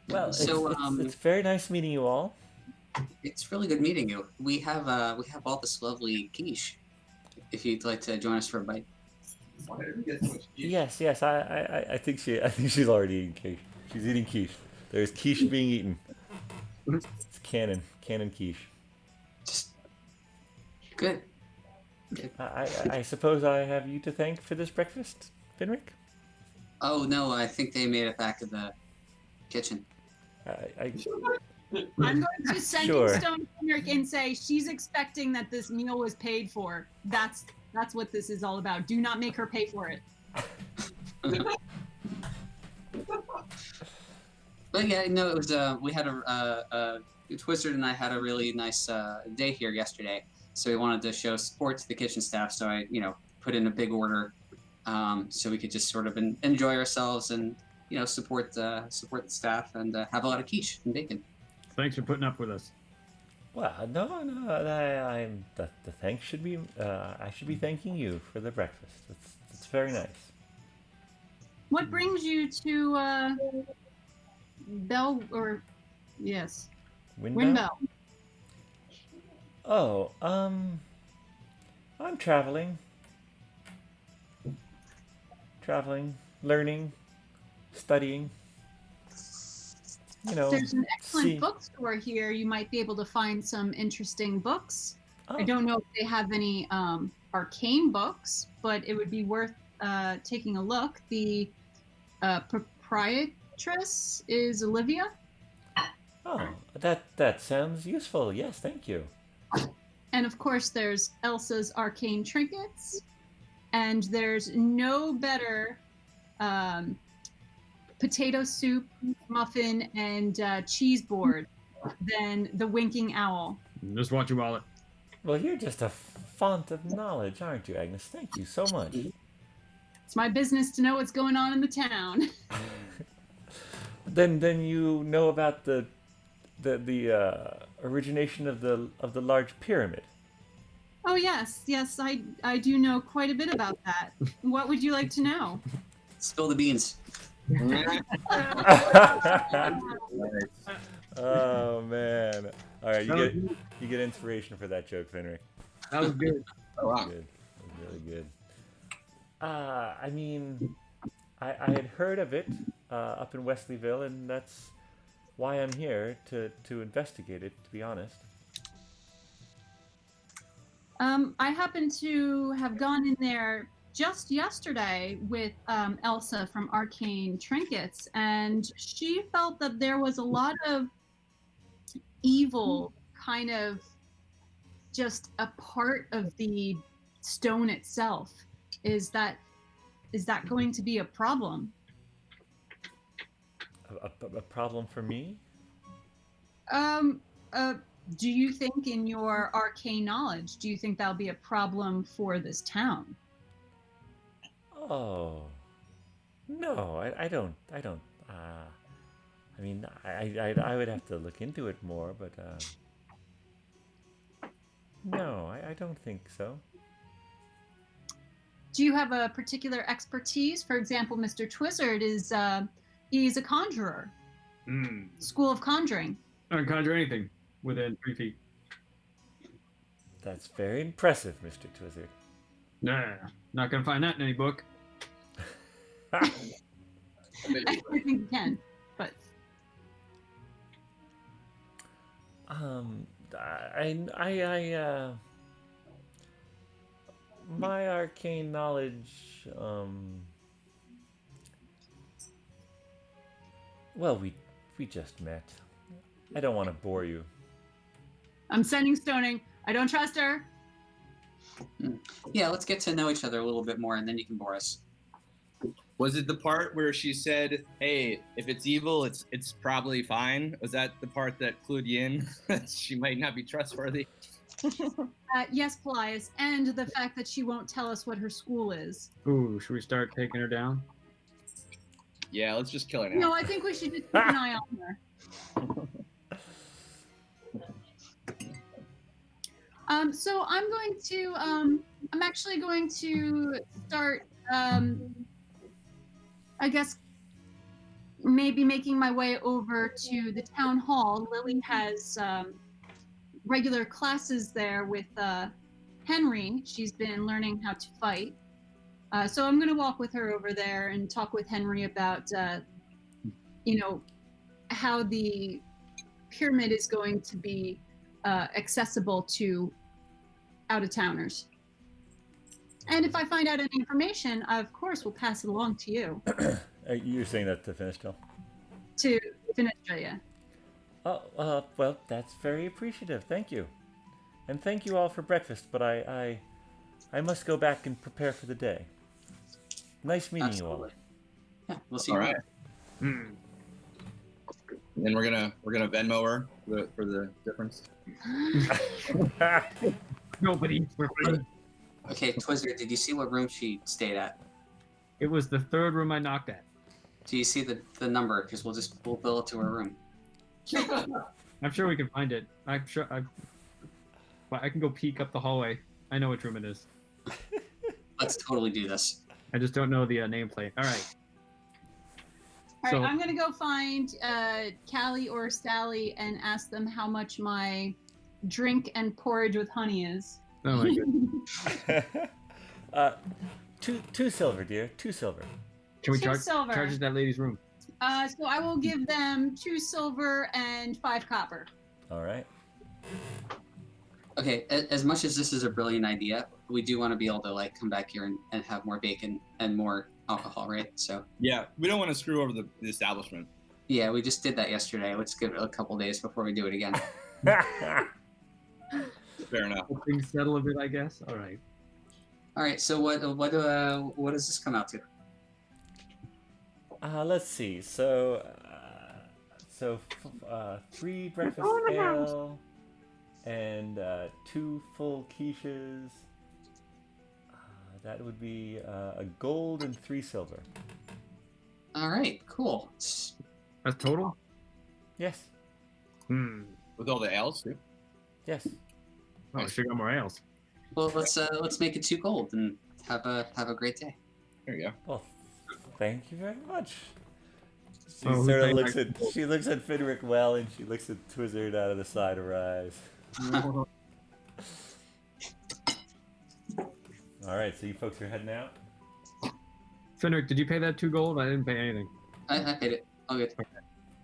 Well, So, it's very nice meeting you all. It's really good meeting you. We have all this lovely quiche. If you'd like to join us for a bite. Yes, I think she's already eating quiche. She's eating quiche. There's quiche being eaten. It's canon quiche. Just good. I suppose I have you to thank for this breakfast, Finric? Oh no, I think they made it back to the kitchen. I'm going to send Sure. Stone Finric and say she's expecting that this meal was paid for. That's what this is all about. Do not make her pay for it. But yeah, no, it was. We had Twizzard and I had a really nice day here yesterday, so we wanted to show support to the kitchen staff. So I, put in a big order, so we could just sort of enjoy ourselves and support the staff and have a lot of quiche and bacon. Thanks for putting up with us. Well, no, the thanks should be, I should be thanking you for the breakfast. It's very nice. What brings you to Bell or yes, Windbell? Oh, I'm traveling, learning, studying. There's an excellent see- bookstore here. You might be able to find some interesting books. Oh, I don't know if they have any arcane books, but it would be worth taking a look. The proprietress is Olivia. Oh, that sounds useful. Yes, thank you. And of course, there's Elsa's arcane trinkets. And there's no better potato soup, muffin, and cheese board than the Winking Owl. Just watch your wallet. Well, you're just a font of knowledge, aren't you, Agnes? Thank you so much. It's my business to know what's going on in the town. Then you know about the origination of the large pyramid. Oh yes, I do know quite a bit about that. What would you like to know? Spill the beans. Oh man! All right, you get inspiration for that joke, Finric. That was good. Oh wow. Good, that was really good. I mean, I had heard of it up in Wesleyville, and that's why I'm here to investigate it. To be honest. I happen to have gone in there just yesterday with Elsa from Arcane Trinkets, and she felt that there was a lot of evil kind of just a part of the stone itself. Is that going to be a problem? A problem for me? Do you think in your arcane knowledge, do you think that'll be a problem for this town? Oh, no, I don't. I mean, I would have to look into it more, but no, I don't think so. Do you have a particular expertise? For example, Mr. Twizzard is he's a conjurer. School of Conjuring. I can conjure anything within 3 feet. That's very impressive, Mr. Twizzard. Nah, not gonna find that in any book. I think you can, but My arcane knowledge, well, we just met. I don't want to bore you. I'm sending stoning. I don't trust her. Yeah, let's get to know each other a little bit more, and then you can bore us. Was it the part where she said, "Hey, if it's evil, it's probably fine"? Was that the part that clued you in that she might not be trustworthy? Yes, Paelias, and the fact that she won't tell us what her school is. Ooh, should we start taking her down? Yeah, let's just kill her now. No, I think we should just keep an eye on her. So I'm going to, I'm actually going to start, I guess, maybe making my way over to the town hall. Lily has regular classes there with Henry. She's been learning how to fight. So I'm going to walk with her over there and talk with Henry about, how the pyramid is going to be accessible to out-of-towners. And if I find out any information, I, of course, will pass it along to you. You're saying that to finish, Jill? To finish, yeah. Oh, well, that's very appreciative. Thank you. And thank you all for breakfast, but I must go back and prepare for the day. Nice meeting Absolutely. Yeah, we'll see All you right. later. And we're gonna Venmo her for the difference. Nobody. Okay, Twizzler, did you see what room she stayed at? It was the third room I knocked at. Do you see the number? Because we'll bill it to her room. I'm sure we can find it. I'm sure I can go peek up the hallway. I know which room it is. Let's totally do this. I just don't know the nameplate. All right. All right, So- I'm going to go find Callie or Sally and ask them how much my drink and porridge with honey is. Oh my goodness. Two silver, dear. 2 silver. Can we Two charge silver. charges that lady's room? So I will give them 2 silver and 5 copper. All right. Okay, as much as this is a brilliant idea, we do want to be able to like come back here and have more bacon and more alcohol, right? So Yeah, we don't want to screw over the establishment. yeah, we just did that yesterday. Let's give it a couple days before we do it again. Fair enough. Let things settle a bit, I guess. All right. All right, so what does this come out to? Let's see. So 3 breakfast ale and 2 full quiches. That would be a gold and 3 silver. All right, cool. That's total? Yes. With all the ales too. Yes. Oh, she got more ales. Well, let's make it 2 gold and have a great day. There you go. Well, thank you very much. She Oh, sort of thank looks you. at Finric well, and she looks at Twizzard out of the side of her eyes. All right, so you folks are heading out. Finric, did you pay that 2 gold? I didn't pay anything. I paid it. All good.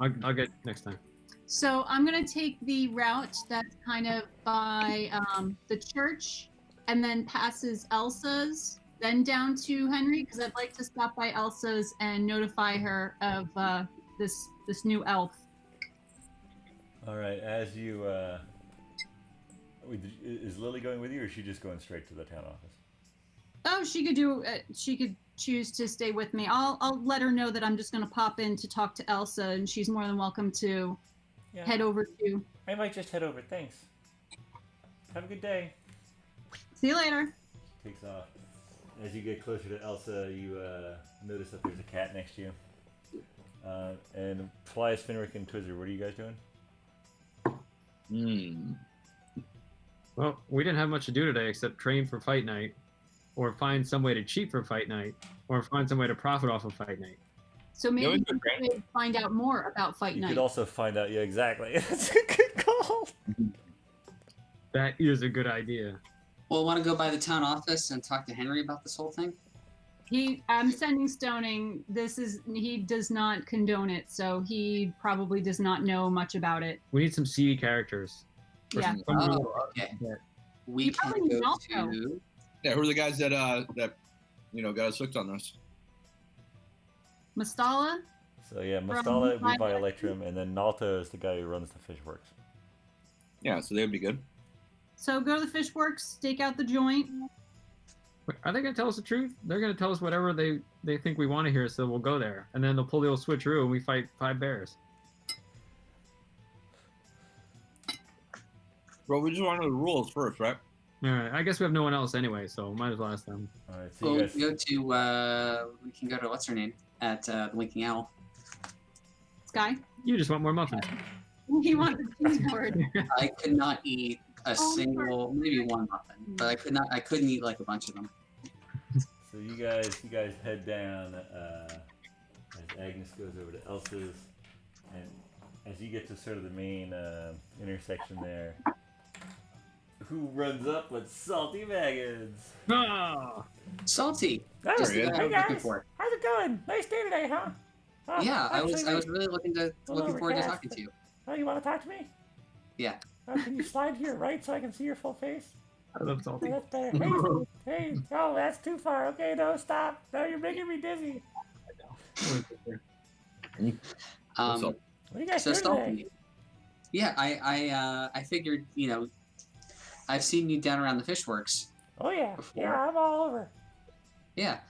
I'll get next time. So I'm going to take the route that's kind of by the church and then passes Elsa's, then down to Henry, because I'd like to stop by Elsa's and notify her of this new elf. All right, as you is Lily going with you, or is she just going straight to the town office? Oh, she could do. She could choose to stay with me. I'll let her know that I'm just going to pop in to talk to Elsa, and she's more than welcome to head over to. I might just head over. Thanks. Have a good day. See you later. She takes off. As you get closer to Elsa, you notice that there's a cat next to you. And Paelias, Finric, and Twizzard, what are you guys doing? Well, we didn't have much to do today except train for fight night, or find some way to cheat for fight night, or find some way to profit off of fight night. So maybe we could find out more about Fight You Night. could also find out. Yeah, exactly. That's a good call. That is a good idea. Well, want to go by the town office and talk to Henry about this whole thing? I'm sending stoning. He does not condone it, so he probably does not know much about it. We need some C characters. Or Yeah. some- Oh, okay. We You can probably go don't to. Yeah, who are the guys that got us hooked on this? Mastala? So yeah, From Mastala, we buy Finric. Electrum, and then Nalta is the guy who runs the fishworks. Yeah, so they would be good. So go to the fishworks, stake out the joint. Wait, are they going to tell us the truth? They're going to tell us whatever they think we want to hear, so we'll go there. And then they'll pull the old switcheroo and we fight 5 bears. Well, we just want to know the rules first, right? All right. I guess we have no one else anyway, so might as well ask them. All right, so Well, you we guys. can go to. We can go to what's her name at the Winking Owl. Sky? You just want more muffins. He wants a cheese board. I could not eat a Oh, single, maybe one muffin, but I couldn't eat like a bunch of them. So you guys head down as Agnes goes over to Elsa's, and as you get to sort of the main intersection there, who runs up with salty wagons? Ah! Salty. Oh, Just the good. guy I hey was looking guys, for. how's it going? Nice day today, huh? Oh, Yeah, I was actually, really looking over forward to cast. talking to you. Oh, you want to talk to me? Yeah. Can you slide to your right so I can see your full face? I love Oh, salty. that's better. Hey, hey, oh, that's too far. Okay, no, stop. No, you're making me dizzy. Um, So- What are you guys so doing today? salty. Yeah, I figured, I've seen you down around the fishworks. Oh yeah, Before. yeah, I'm all over. Yeah.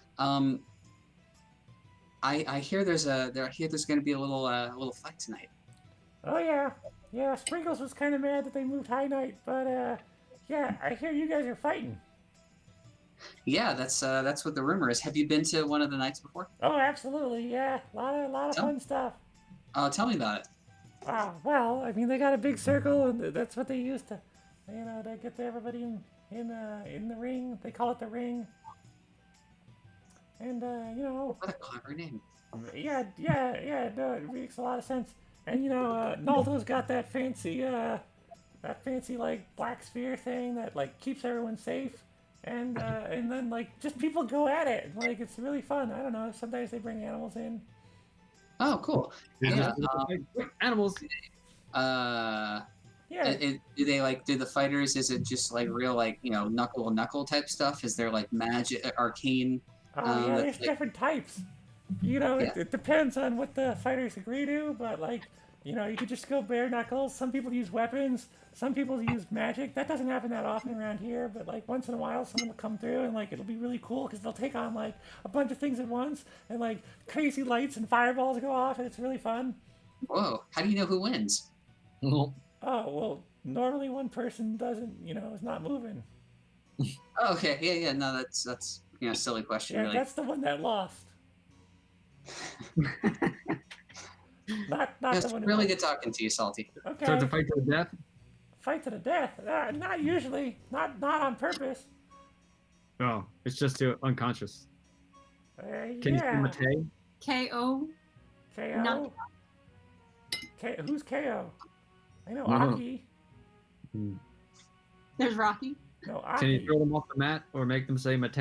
I hear there's going to be a little fight tonight. Oh yeah, yeah. Sprinkles was kind of mad that they moved High Night, but yeah, I hear you guys are fighting. Yeah, that's what the rumor is. Have you been to one of the nights before? Oh, absolutely, yeah. Lot of Tell- fun stuff. Tell me about it. Well, I mean, they got a big circle, and that's what they use to, to get everybody in the ring. They call it the ring. And What a clever name. yeah. No, it makes a lot of sense. And Naldo's got that fancy like black sphere thing that like keeps everyone safe. And then like just people go at it. Like it's really fun. I don't know. Sometimes they bring animals in. Oh, cool. Yeah. Animals. Uh, Yeah. do they do the fighters? Is it just like real knuckle to knuckle type stuff? Is there like magic, arcane? Oh yeah, that's there's like- different types. It depends on what the fighters agree to, but like, you could just go bare knuckles. Some people use weapons. Some people use magic. That doesn't happen that often around here, but like once in a while, someone will come through and like it'll be really cool because they'll take on like a bunch of things at once, and like crazy lights and fireballs go off, and it's really fun. Whoa! How do you know who wins? Oh well, normally one person doesn't, is not moving. Oh, okay. Yeah. No, that's a silly question. Yeah, Really. that's the one that lost. not It's the one. Who really won. good talking to you, Salty. Okay. So it's a fight to the death? Fight to the death. Not usually. Not on purpose. Oh, it's just to unconscious. Can you Yeah. Mate? KO. KO. Not- Who's KO? I know No. Aki. There's Rocky. No, Can you Aki. throw them off the mat or make them say Mate?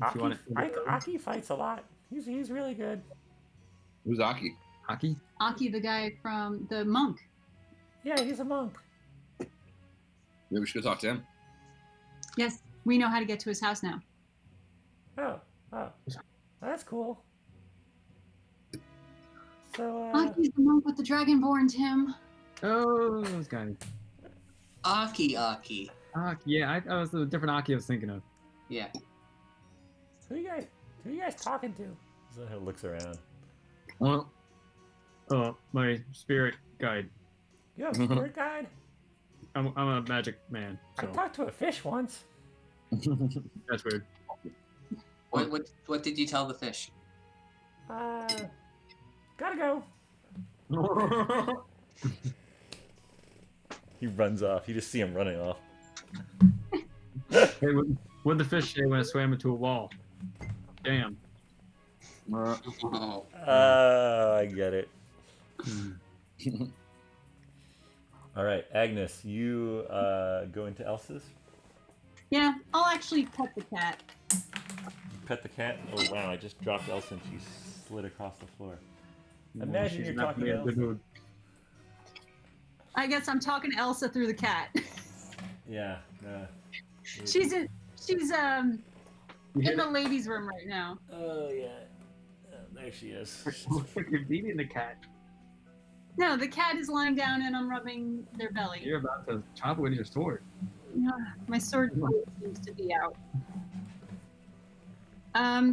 If you want it. Aki fights a lot. He's really good. Who's Aki? Hockey? Aki, the guy from the monk. Yeah, he's a monk. Maybe we should go talk to him. Yes, we know how to get to his house now. Oh, that's cool. So, Aki's the monk with the dragonborn, Tim. Oh, those guys. Aki. Aki. Yeah, that was a different Aki I was thinking of. Yeah. who you guys talking to? So he looks around. Well, My spirit guide. You have a spirit guide? I'm a magic man. I So talked to a fish once. that's weird. What did you tell the fish? Gotta go. He runs off. You just see him running off. Hey, what the fish say when I swam into a wall? Damn. Oh. I get it. All right, Agnes, you go into Elsa's. Yeah, I'll actually pet the cat. Pet the cat. Oh wow! I just dropped Elsa and she slid across the floor. Well, Imagine she's you're not talking really to in a good Elsa. mood. I guess I'm talking to Elsa through the cat. Yeah. she's in You hear the that? ladies' room right now. Oh yeah. There she is. You're beating the cat. No, the cat is lying down and I'm rubbing their belly. You're about to chop it with your sword. My sword seems to be out.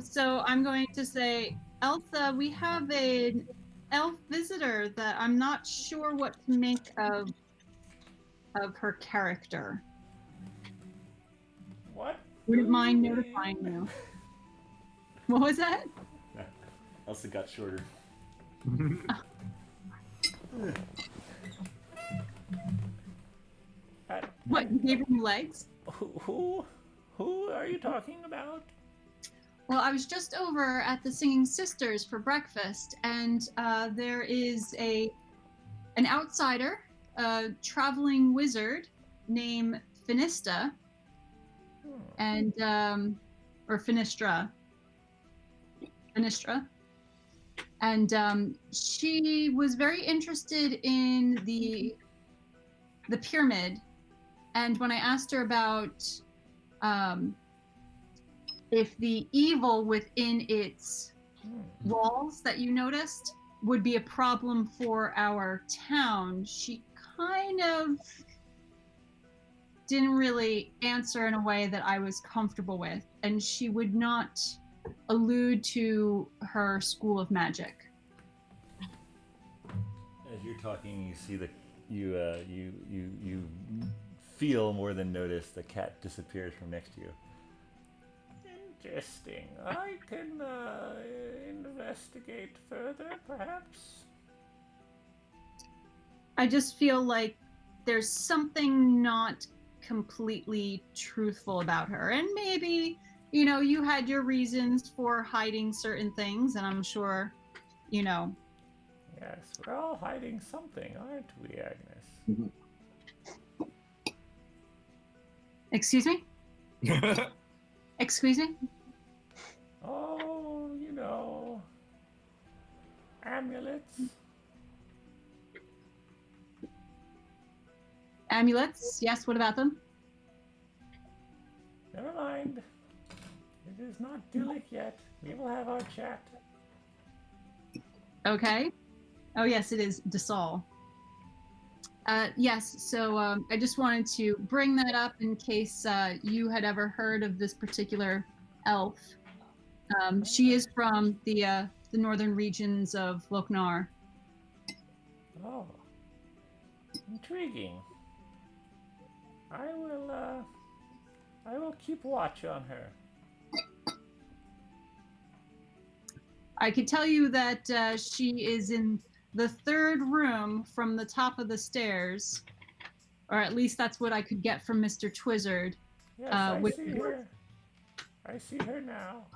So I'm going to say, Elsa, we have an elf visitor that I'm not sure what to make of her character. What? Wouldn't mind do you notifying mean? you. What was that? Elsa got shorter. What, you gave him legs? Who are you talking about? Well, I was just over at the Singing Sisters for breakfast, and there is an outsider, a traveling wizard named Finista, and or Finistra, and she was very interested in the pyramid. And when I asked her about if the evil within its walls that you noticed would be a problem for our town, she kind of didn't really answer in a way that I was comfortable with, and she would not allude to her school of magic. As you're talking, you see that you feel more than notice the cat disappears from next to you. Interesting. I can investigate further, perhaps. I just feel like there's something not completely truthful about her, and maybe you had your reasons for hiding certain things, and I'm sure Yes, we're all hiding something, aren't we, Agnes? Excuse me? Excuse me? Oh, amulets. Amulets? Yes, what about them? Never mind. It is not Dillick yet. We will have our chat. Okay. Oh, yes, it is Desal. Yes, so I just wanted to bring that up in case you had ever heard of this particular elf. She is from the northern regions of Loknar. Oh, intriguing. I will keep watch on her. I could tell you that she is in the third room from the top of the stairs, or at least that's what I could get from Mr. Twizzard. Yes, I see her. I see her now.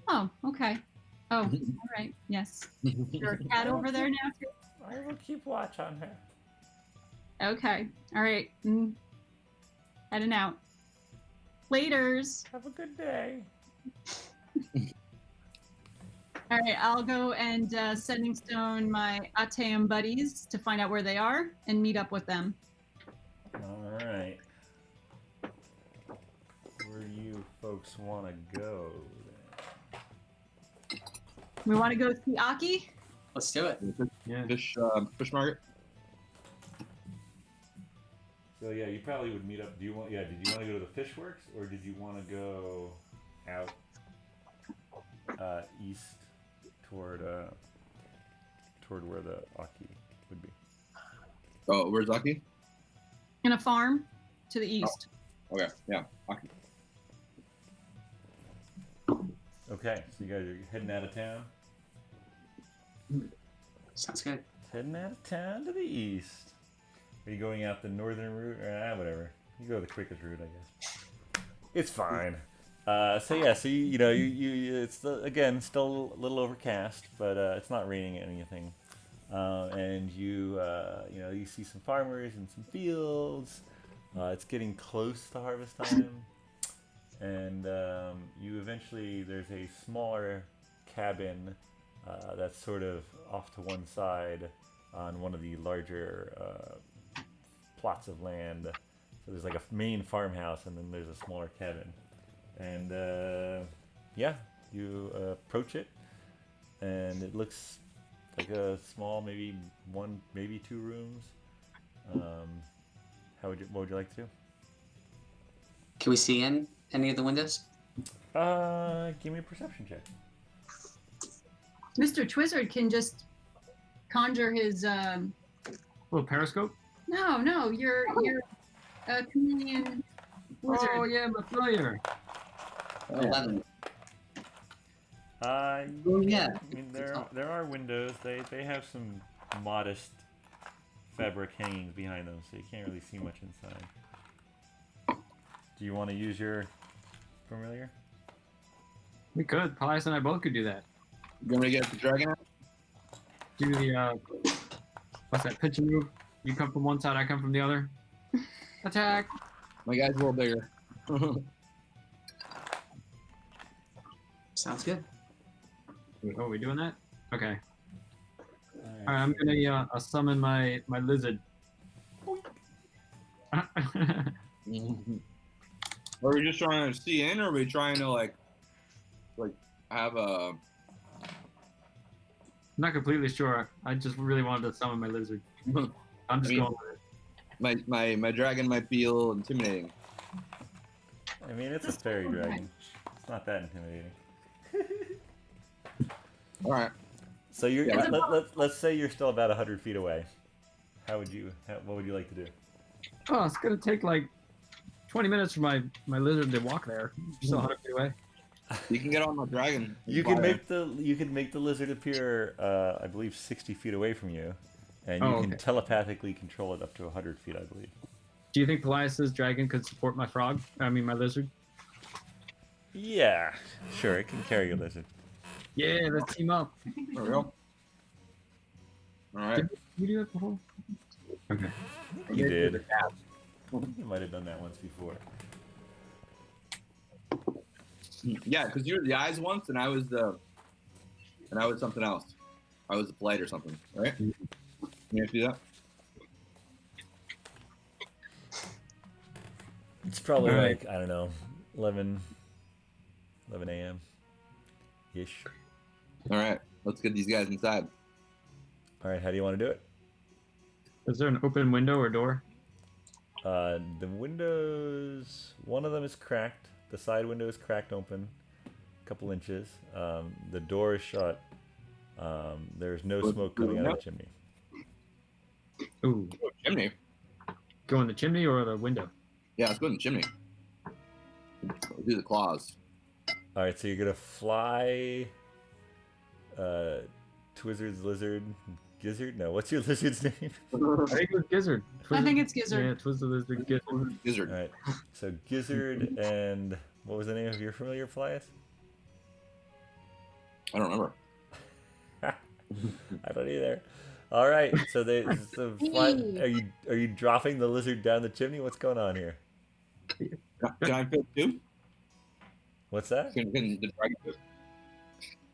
Oh, okay. Oh, all right. Yes. Is there a cat over there now too? I will keep watch on her. Okay. All right. Heading out. Laters. Have a good day. All right. I'll go and sending stone my Ateum buddies to find out where they are and meet up with them. All right. Where do you folks want to go? We want to go see Aki? Let's do it. Yeah. Fish market. So yeah, you probably would meet up. Did you want to go to the fishworks, or did you want to go out east toward where the Aki would be? Oh, where's Aki? In a farm to the east. Okay, yeah, Aki. Okay, so you guys are heading out of town. Sounds good. Heading out of town to the east. Are you going out the northern route? Whatever. You go the quickest route, I guess. It's fine. So it's still a little overcast, but it's not raining or anything. And you see some farmers and some fields. It's getting close to harvest time, and you eventually there's a smaller cabin that's sort of off to one side on one of the larger plots of land. So there's like a main farmhouse, and then there's a smaller cabin, and yeah, you approach it, and it looks like a small, maybe one, maybe two rooms. What would you like to do? Can we see in any of the windows? Give me a perception check. Mr. Twizzard can just conjure his. Little periscope. No, you're a chameleon wizard. Oh yeah, my flyer. 11. Yeah. I mean, there are windows. They have some modest fabric hangings behind them, so you can't really see much inside. Do you want to use your familiar? We could. Paelias and I both could do that. You want me to get the dragon out? Do the what's that pitch and move? You come from one side, I come from the other. Attack! My guy's a little bigger. Sounds good. Oh, we doing that? Okay. All All right, I'm gonna summon my lizard. Are we just trying to see in, or are we trying to like have a? Not completely sure. I just really wanted to summon my lizard. I'm just going with it. My dragon might be a little intimidating. I mean, it's a fairy dragon. It's not that intimidating. All right. So you're Yeah. let's say you're still about 100 feet away. What would you like to do? Oh, it's gonna take like 20 minutes for my lizard to walk there. Still 100 feet away. You can get on my dragon. You can make the lizard appear, I believe, 60 feet away from you, and you can telepathically control it up to 100 feet, I believe. Do you think Paelias' dragon could support my frog? I mean, my lizard? Yeah, sure, it can carry a lizard. Yeah, let's team up. There we go. All right. Did you do that before? Okay. You did. You might have done that once before. Yeah, because you were the eyes once, and I was something else. I was the flight or something, right? You have to do that. It's probably Alright. like, I don't know, 11 a.m. ish. All right, let's get these guys inside. All right, how do you want to do it? Is there an open window or door? The windows, one of them is cracked. The side window is cracked open, a couple inches. The door is shut. There's no smoke coming out of the chimney. Ooh. Oh, chimney. Go in the chimney or the window? Yeah, let's go in the chimney. We'll do the claws. All right, so you're gonna fly. Twizzard's lizard, Gizzard? No, what's your lizard's name? I think it was Gizzard. I think it's Gizzard. Yeah, it was the lizard Gizzard. Gizzard. All right, so Gizzard and what was the name of your familiar, Paelias? I don't remember. I don't either. All right, so are you dropping the lizard down the chimney? What's going on here? Can I fit too? What's that? Can the dragon fit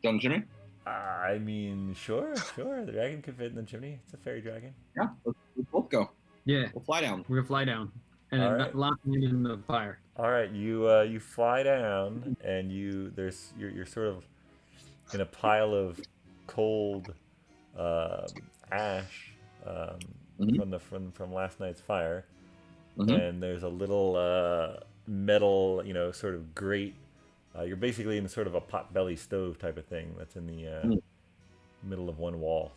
down the chimney? I mean, sure. The dragon can fit in the chimney. It's a fairy dragon. Yeah, let's both go. Yeah, We'll fly down. we're gonna fly down and All then right. lock it in the fire. All right, you fly down, and you're sort of in a pile of cold ash from last night's fire, and there's a little metal, sort of grate. You're basically in sort of a potbelly stove type of thing that's in the middle of one wall.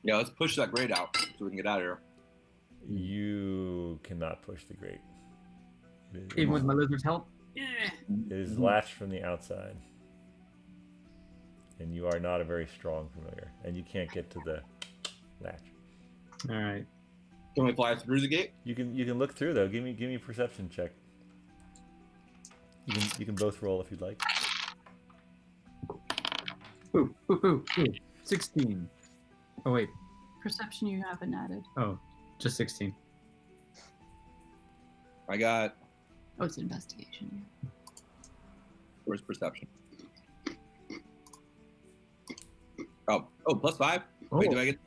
Yeah, let's push that grate out so we can get out of here. You cannot push the grate. Even with my lizard's help. It is latched from the outside. And you are not a very strong familiar. And you can't get to the latch. All right. Can we fly through the gate? You can look through though. Give me a perception check. You can both roll if you'd like. Ooh. 16. Oh wait. Perception you haven't added. Oh, just 16. I got. Oh, it's investigation. Where's perception? Oh, +5. Wait, do I get?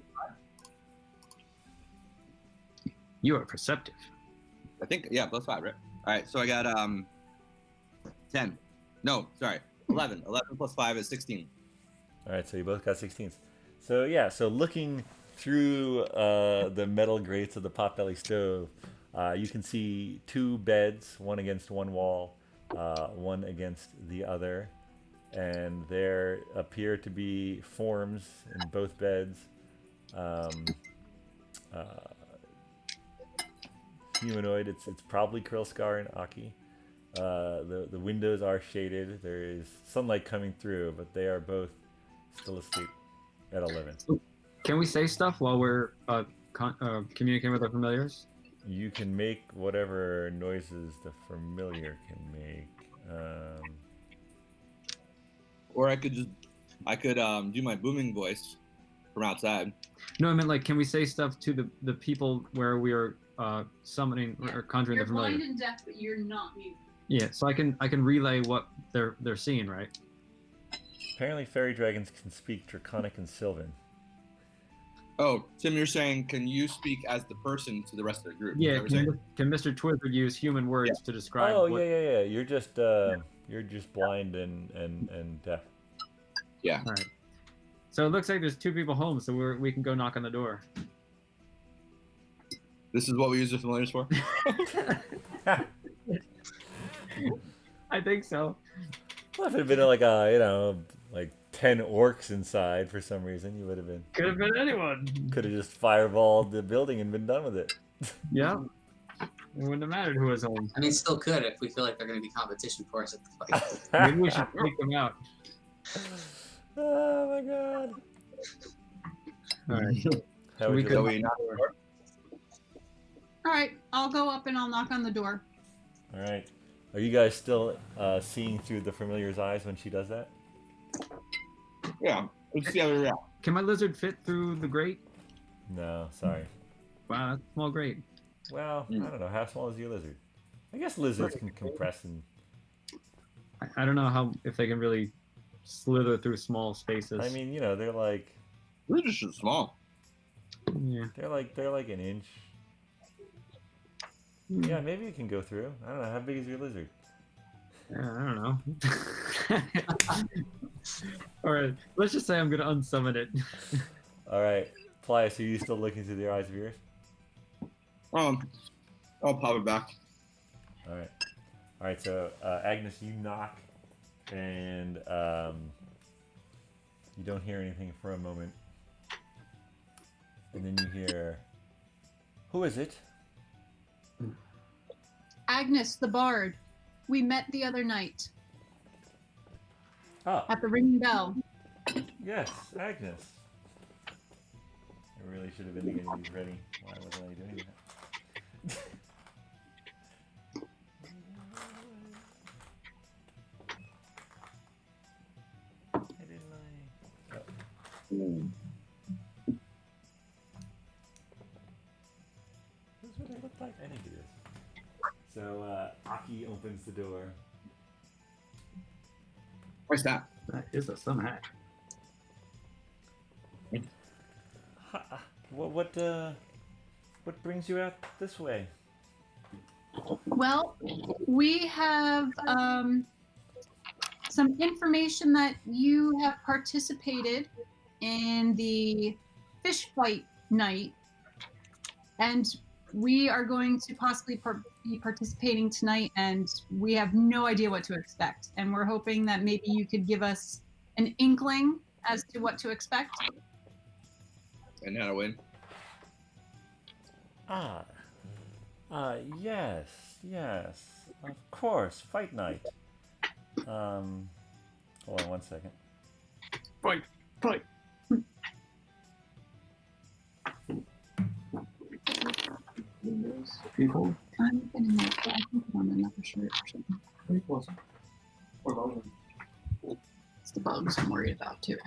You are perceptive. I think +5, right? All right, so I got 10. No, sorry, 11. 11 + 5 is 16. All right, so you both got 16s. So yeah, so looking through the metal grates of the potbelly stove, you can see 2 beds, one against one wall, one against the other, and there appear to be forms in both beds. Humanoid. It's probably Krilskar and Aki. The windows are shaded. There is sunlight coming through, but they are both still asleep at 11. Can we say stuff while we're communicating with our familiars? You can make whatever noises the familiar can make. Or I could do my booming voice from outside. No, I meant like, can we say stuff to the people where we are summoning or conjuring You're the familiar? blind and deaf, but you're not mute. Yeah, so I can relay what they're seeing, right? Apparently, fairy dragons can speak Draconic and Sylvan. Oh, Tim, you're saying, can you speak as the person to the rest of the group? Yeah, Is that what you're saying? can Mr. Twizzard use human words to describe? Oh what... yeah. You're just blind and deaf. Yeah. All right. So it looks like there's 2 people home, so we can go knock on the door. This is what we use the familiars for? I think so. Well, if it had been like like 10 orcs inside for some reason, you would have been. Could have been anyone. Could have just fireballed the building and been done with it. Yeah. It wouldn't have mattered who was home. I mean, still could if we feel like they're going to be competition for us at the fight. Maybe we should take them out. Oh my god. All right. How would we you could- like- All right, I'll go up and I'll knock on the door. All right. Are you guys still seeing through the familiar's eyes when she does that? Yeah. Let's see how we react. Can my lizard fit through the grate? No, sorry. Wow, that's a small grate. Well, I don't know. How small is your lizard? I guess lizards can compress and. I don't know if they can really slither through small spaces. I mean, they're like We're just small. yeah. they're like an inch. Yeah, maybe you can go through. I don't know. How big is your lizard? I don't know. All right, let's just say I'm gonna unsummon it. All right, Paelias, are you still looking through the eyes of yours? I'll pop it back. All right. So Agnes, you knock, and you don't hear anything for a moment, and then you hear, "Who is it?" Agnes, the bard. We met the other night Oh, at the ringing bell. yes, Agnes. I really should have been getting these ready. Why wasn't I doing that? This is what it looked like. I need to do this. So Aki opens the door. Where's that? That is a sun hack. What brings you out this way? Well, we have some information that you have participated in the fish fight night, and we are going to possibly be participating tonight, and we have no idea what to expect. And we're hoping that maybe you could give us an inkling as to what to expect. And how to win. Yes, of course, fight night. Hold on one second. Fight. People. I'm gonna make I think on another shirt or something. It's the bugs I'm worried about too.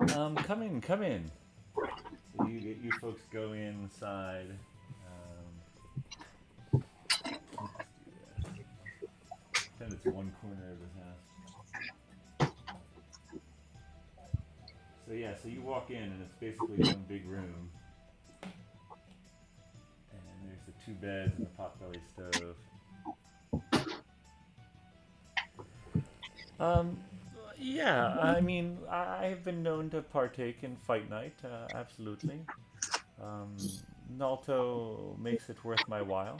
Come in. So you folks go inside. Let's do that. Pretend it's one corner of the house. So yeah, so you walk in and it's basically one big room. And there's the 2 beds and the potbelly stove. Yeah, I mean, I've been known to partake in fight night, absolutely. Nalto makes it worth my while.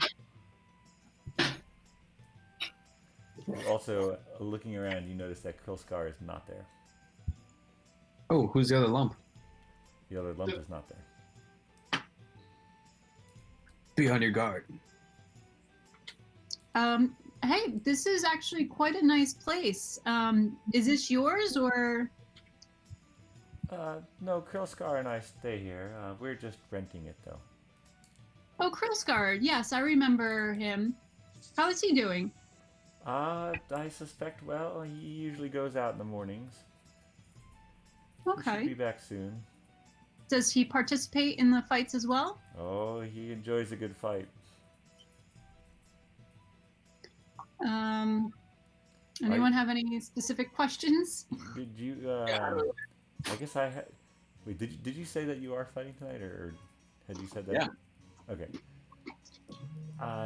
Also, looking around, you notice that Krilskar is not there. Oh, who's the other lump? The other lump is not there. Be on your guard. Hey, this is actually quite a nice place. Is this yours or? No, Krilskar and I stay here. We're just renting it, though. Oh, Krilskar. Yes, I remember him. How is he doing? I suspect, well, he usually goes out in the mornings. He should be Okay. back soon. Does he participate in the fights as well? Oh, he enjoys a good fight. Anyone have any specific questions? Did you, I guess I had... Wait, did you say that you are fighting tonight, or had you said that? Yeah. Okay.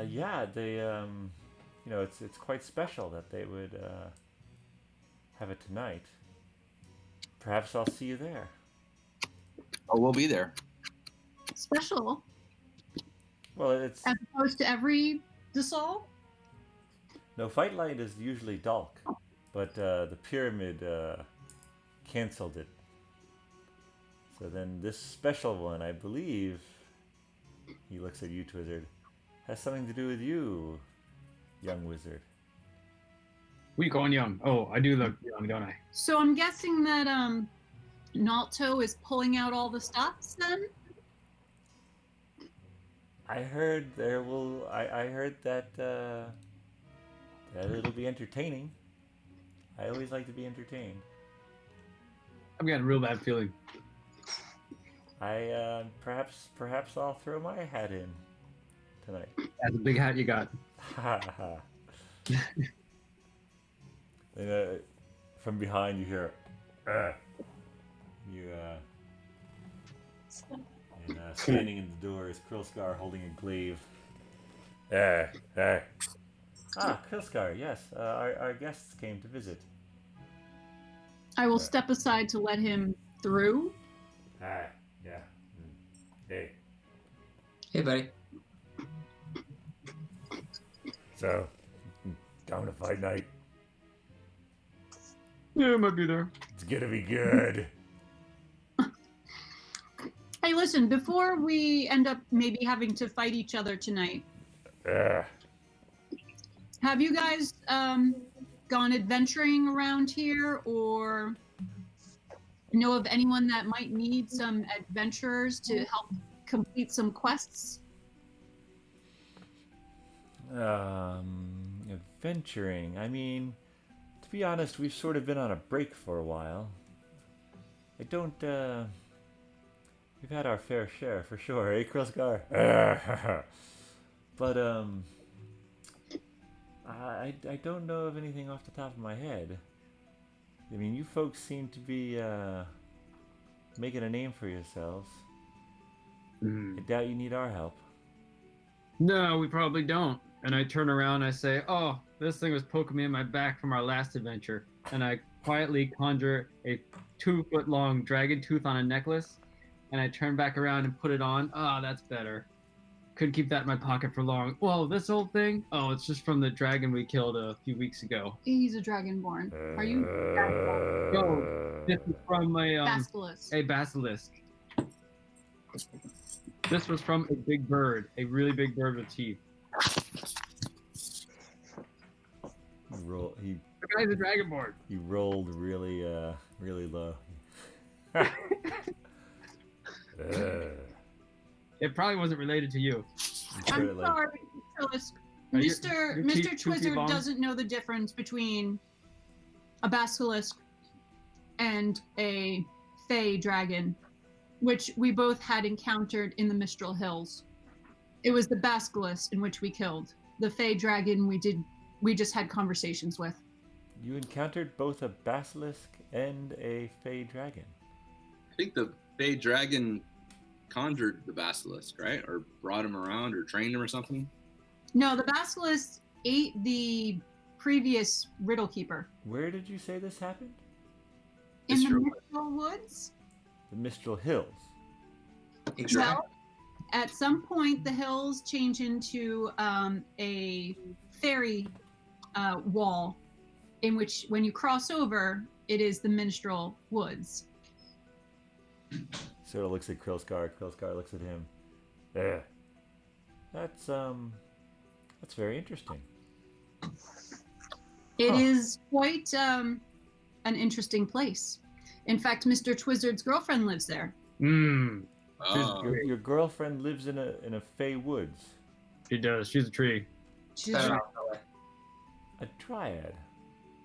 Yeah, they, you know, it's quite special that they would, have it tonight. Perhaps I'll see you there. Oh, we'll be there. Special, Well, it's... as opposed to every Dassault? No, Fight Light is usually Dalk, but the Pyramid canceled it. So then this special one, I believe, he looks at you, Twizzard, has something to do with you, young wizard. Weak on young. Oh, I do look young, don't I? So I'm guessing that Nalto is pulling out all the stops then? I heard I heard that that it'll be entertaining. I always like to be entertained. I've got a real bad feeling. Perhaps I'll throw my hat in tonight. That's a big hat you got. Ha ha. And from behind you hear, and standing in the door is Krilskar holding a glaive. Krilskar, yes, our guests came to visit. I will step aside to let him through. Yeah. Hey. Hey, buddy. So, down to fight night. Yeah, I might be there. It's gonna be good. Hey, listen, before we end up maybe having to fight each other tonight, have you guys gone adventuring around here or know of anyone that might need some adventurers to help complete some quests? Adventuring. I mean, to be honest, we've sort of been on a break for a while. I don't, we've had our fair share for sure, eh, Krilskar? But, I don't know of anything off the top of my head. I mean, you folks seem to be, making a name for yourselves. I doubt you need our help. No, we probably don't. And I turn around and I say, oh, this thing was poking me in my back from our last adventure. And I quietly conjure a 2-foot-long dragon tooth on a necklace. And I turn back around and put it on. Ah, that's better. Couldn't keep that in my pocket for long. Well, this old thing? Oh, it's just from the dragon we killed a few weeks ago. He's a dragonborn. Are you? No, this is from Basilisk. a basilisk. This was from a big bird, a really big bird with teeth. He The guy's a dragonborn. He rolled really, really low. It probably wasn't related to you. I'm sorry, Basilisk. Are your Mr. teeth 2 feet Twizzard long? doesn't know the difference between a basilisk and a fey dragon. which we both had encountered in the Mistral Hills. It was the basilisk in which we killed. The Fey dragon we just had conversations with. You encountered both a basilisk and a fey dragon. I think the Fey dragon conjured the basilisk, right? Or brought him around or trained him or something? No, the basilisk ate the previous riddle keeper. Where did you say this happened? In the Mistral. Mistral Woods? The Mistral Hills. Exactly. Well, at some point, the hills change into a fairy wall, in which, when you cross over, it is the Minstrel Woods. Sort of looks at Krillscar. Krillscar looks at him. There. That's very interesting. It is quite an interesting place. In fact, Mr. Twizzard's girlfriend lives there. Mmm. Oh, Your girlfriend lives in a fey woods. She does. She's a tree. She's Better right. off that way. A dryad.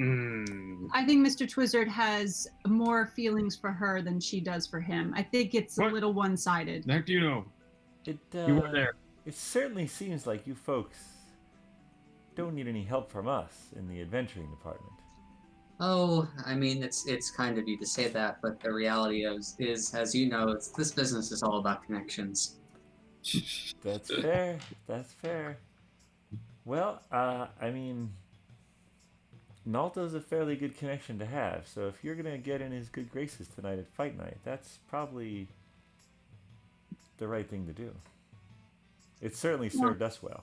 Mmm. I think Mr. Twizzard has more feelings for her than she does for him. I think it's a What? little one-sided. Heck do you know? It You were there. It certainly seems like you folks don't need any help from us in the adventuring department. Oh, I mean, it's kind of you to say that, but the reality is as you know, this business is all about connections. That's fair. That's fair. Well, I mean, Nalto's a fairly good connection to have, so if you're gonna get in his good graces tonight at Fight Night, that's probably the right thing to do. It certainly served us well.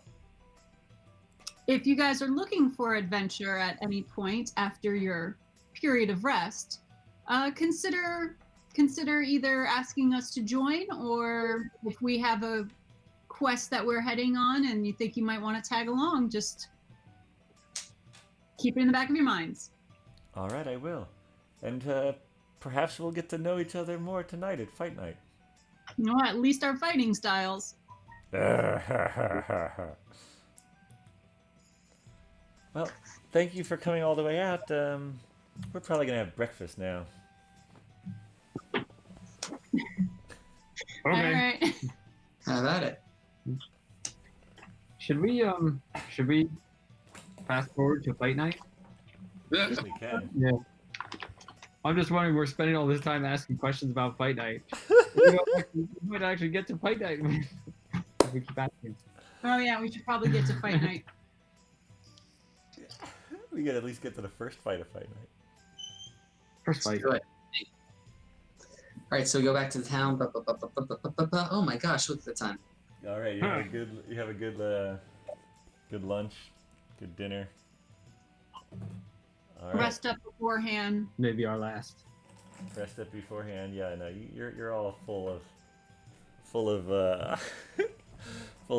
If you guys are looking for adventure at any point after your period of rest, consider either asking us to join, or if we have a quest that we're heading on and you think you might want to tag along, just keep it in the back of your minds. All right, I will. And perhaps we'll get to know each other more tonight at Fight Night. You know, at least our fighting styles. Well, thank you for coming all the way out. We're probably gonna have breakfast now. All Okay. right. How about it? Should we fast forward to fight night? Yes, we can. Yeah. I'm just wondering, we're spending all this time asking questions about fight night. We might actually get to fight night if we keep asking. Oh yeah, we should probably get to fight night. We could at least get to the first fight of Fight Night. First fight. Do it. All right, so we go back to the town. Oh my gosh, look at the time. All right, you have a good lunch, good dinner. All right. Rest up beforehand. Maybe our last. Rest up beforehand. Yeah, no, you're all full of full of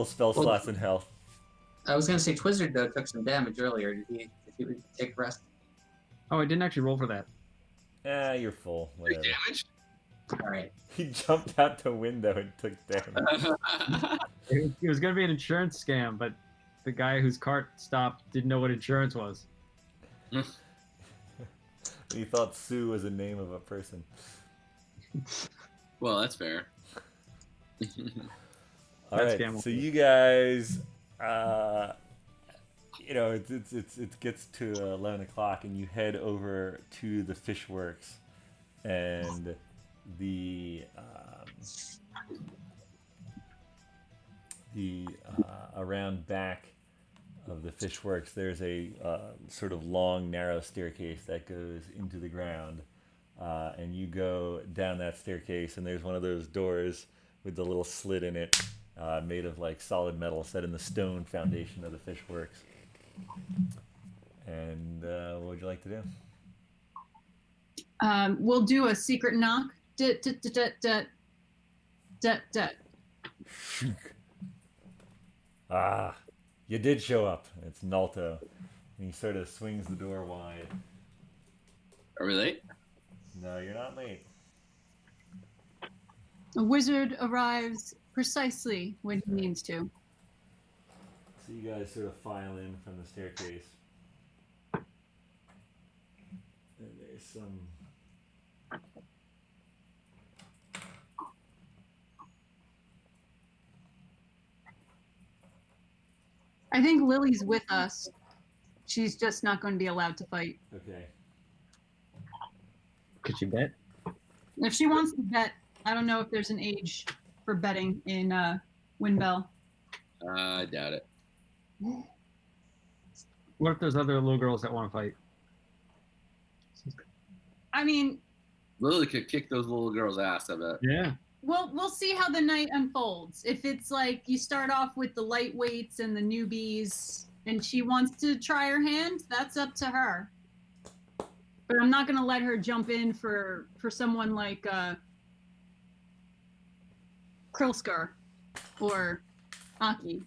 spell slots and health. I was gonna say Twizzard though took some damage earlier. Did he take a rest? Oh, I didn't actually roll for that. You're full. Whatever. damage? All right. He jumped out the window and took damage. It was going to be an insurance scam, but the guy whose cart stopped didn't know what insurance was. He thought Sue was a name of a person. Well, that's fair. All That's right, scam. so you guys, it gets to 11 o'clock, and you head over to the fishworks, and the around back of the fishworks, there's a sort of long, narrow staircase that goes into the ground, and you go down that staircase, and there's one of those doors with the little slit in it, made of like solid metal, set in the stone foundation of the fishworks. And what would you like to do? We'll do a secret knock. Ah, you did show up. It's Nalto. And he sort of swings the door wide. Are we late? No, you're not late. A wizard arrives precisely when he needs to. So you guys sort of file in from the staircase. And there's some I think Lily's with us. She's just not going to be allowed to fight. Okay. Could you bet? If she wants to bet, I don't know if there's an age for betting in Windbell. I doubt it. What if there's other little girls that want to fight? I mean, Lily could kick those little girls' ass, I bet. Yeah. we'll see how the night unfolds. If it's like you start off with the lightweights and the newbies, and she wants to try her hand, that's up to her. But I'm not gonna let her jump in for someone like Krilskar or Aki.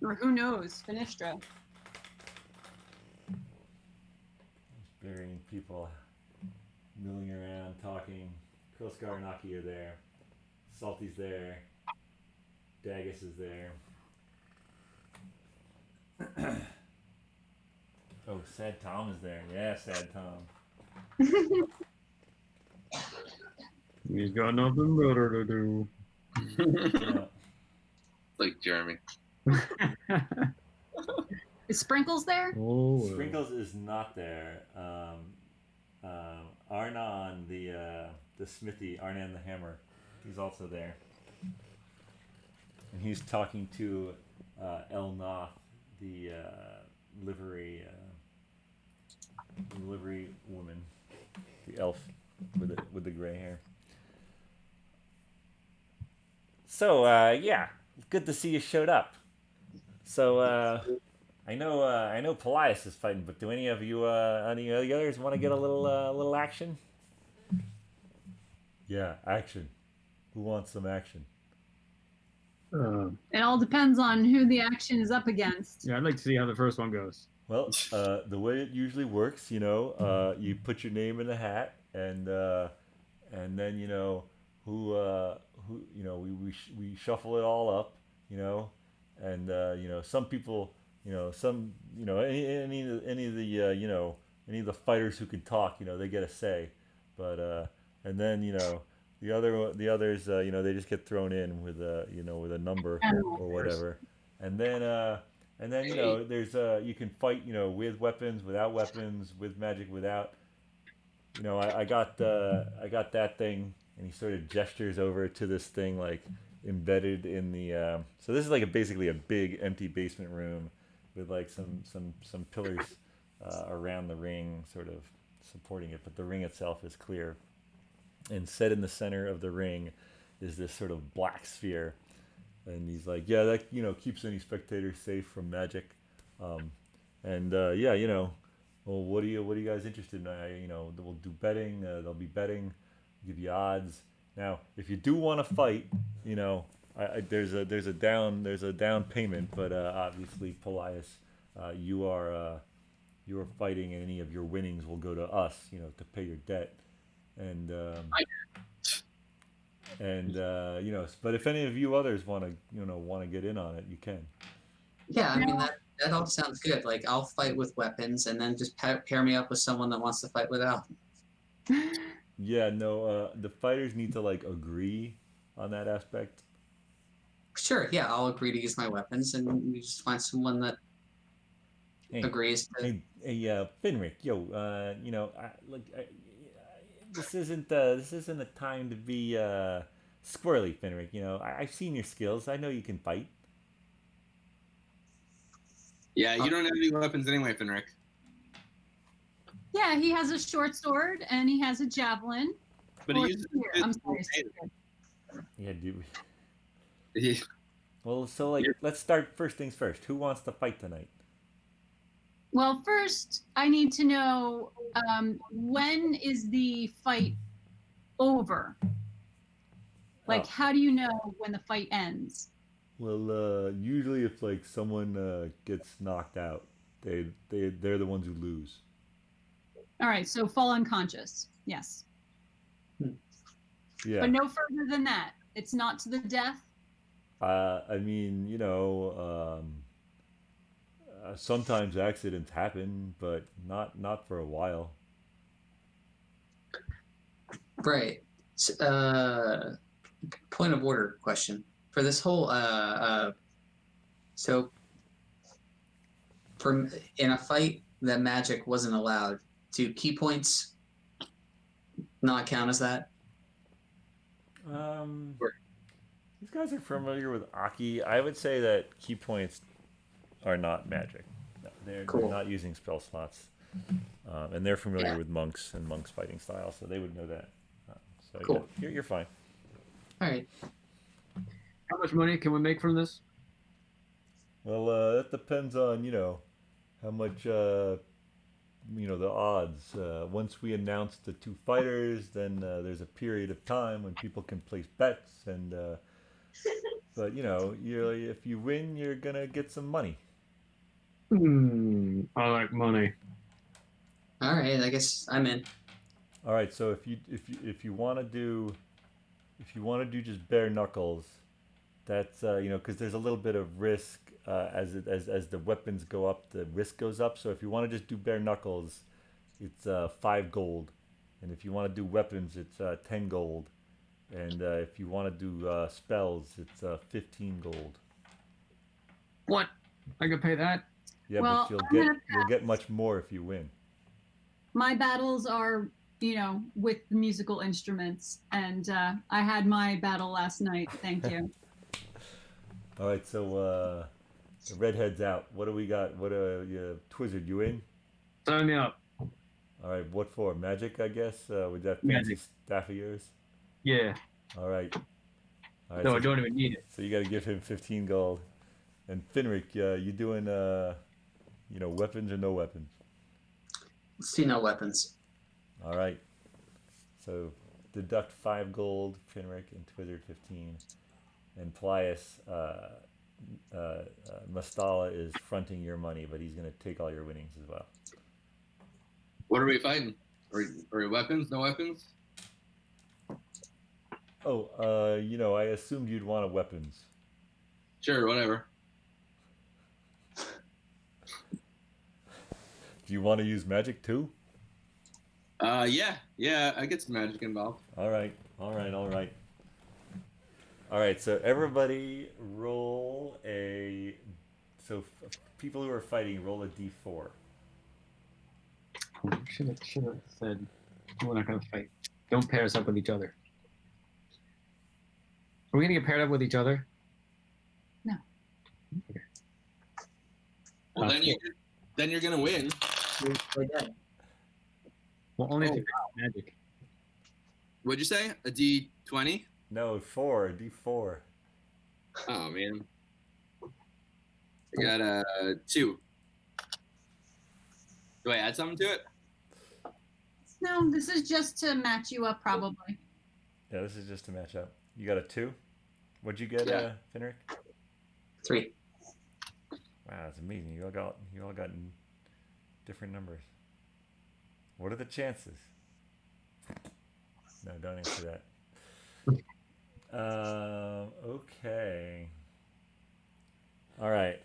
Or who knows, Finistra. Burying people, milling around, talking. Krilskar and Aki are there. Salty's there. Dagus is there. Oh, Sad Tom is there. Yeah, Sad Tom. He's got nothing better to do. Yeah. Like Jeremy. Is Sprinkles there? Oh. Sprinkles is not there. Arnon, the smithy, Arnon the hammer, he's also there, and he's talking to Elnoth, the livery woman, the elf with the gray hair. So yeah, good to see you showed up. So I know Paelias is fighting, but do any of the others want to get a little action? Yeah, action. Who wants some action? It all depends on who the action is up against. Yeah, I'd like to see how the first one goes. Well, the way it usually works, you put your name in the hat, and then we shuffle it all up, and some people, any of the fighters who can talk, they get a say, but and then the others, they just get thrown in with a number or whatever, and then there's you can fight with weapons, without weapons, with magic, without. I got that thing, and he sort of gestures over to this thing like embedded in the. So this is like basically a big empty basement room with like some pillars around the ring, sort of supporting it, but the ring itself is clear. And set in the center of the ring is this sort of black sphere, and he's like, yeah, that keeps any spectator safe from magic, well, what are you guys interested in? We'll do betting. There'll be betting, give you odds. Now, if you do want to fight, there's a down payment, but obviously, Paelias, you are fighting, and any of your winnings will go to us, to pay your debt. And but if any of you others want to get in on it, you can. Yeah, I mean that all sounds good. Like I'll fight with weapons, and then just pair me up with someone that wants to fight without. Yeah, no. The fighters need to agree on that aspect. Sure, yeah, I'll agree to use my weapons, and we just find someone that agrees. Hey, Finric, this isn't a time to be squirrely, Finric. I've seen your skills. I know you can fight. Yeah, you don't have any weapons anyway, Finric. Yeah, he has a short sword and he has a javelin. But he uses I'm sorry. Yeah, dude. Yeah. Well, so let's start first things first. Who wants to fight tonight? Well, first I need to know when is the fight over? How do you know when the fight ends? Well, usually if someone gets knocked out, they're the ones who lose. All right, so fall unconscious. Yes. Yeah. But no further than that. It's not to the death. I mean, sometimes accidents happen, but not for a while. Right. Point of order question for this whole so from in a fight that magic wasn't allowed, do key points not count as that? These guys are familiar with Aki. I would say that key points are not magic. No, they're Cool. not using spell slots, and they're familiar Yeah. with monks and monks fighting style, so they would know that. So Cool. yeah, you're fine. All right. How much money can we make from this? Well, that depends on how much the odds. Once we announce the two fighters, then there's a period of time when people can place bets, and but if you win, you're gonna get some money. I like money. All right. I guess I'm in. All right, so if you want to do just bare knuckles, that's because there's a little bit of risk as the weapons go up, the risk goes up. So if you want to just do bare knuckles, it's 5 gold, and if you want to do weapons, it's 10 gold, and if you want to do spells, it's 15 gold. What? I could pay that? Yeah, Well, but I'm gonna you'll get much more if you win. My battles are, with the musical instruments, and I had my battle last night. Thank you. All right, so the redhead's out. What do we got? What Twizzard, you in? Sign me up. All right, what for? Magic, I guess. With that fancy Magic. staff of yours. Yeah. All right. All right. No, so, I don't even need it. So you got to give him 15 gold. And Finric, you doing weapons or no weapons? Let's do no weapons. All right. So deduct 5 gold, Finric, and Twizzard 15. And Paelias, Mastala is fronting your money, but he's going to take all your winnings as well. What are we fighting? Are weapons? No weapons? Oh, I assumed you'd want a weapons. Sure, whatever. Do you want to use magic too? Yeah, I get some magic involved. All right. All right, so everybody roll a. So people who are fighting, roll a d4. Should have said we're not gonna fight. Don't pair us up with each other. Are we gonna get paired up with each other? No. Okay. Well, then you're gonna win. Well, only if you got magic. What'd you say? A D20? No, 4, d4. Oh man. I got a 2. Do I add something to it? No, this is just to match you up, probably. Yeah, this is just to match up. You got a 2? What'd you get, Yeah. Finric? 3. Wow, that's amazing. You all got different numbers. What are the chances? No, don't answer that. Okay. All right.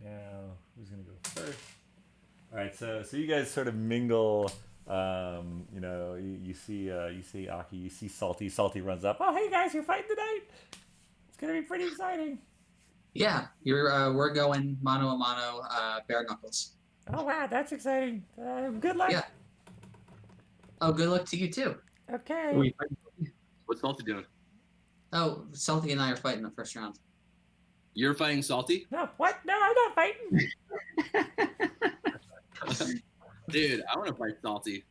Now, who's gonna go first? All right. So you guys sort of mingle. You see Aki. You see Salty. Salty runs up. Oh, hey guys, you're fighting tonight. It's gonna be pretty exciting. Yeah, we're going mano a mano, bare knuckles. Oh wow, that's exciting. Good luck. Yeah. Oh, good luck to you too. Okay. Wait, What's Salty doing? Oh, Salty and I are fighting the first round. You're fighting Salty? No, what? No, I'm not fighting. Dude, I want to fight Salty.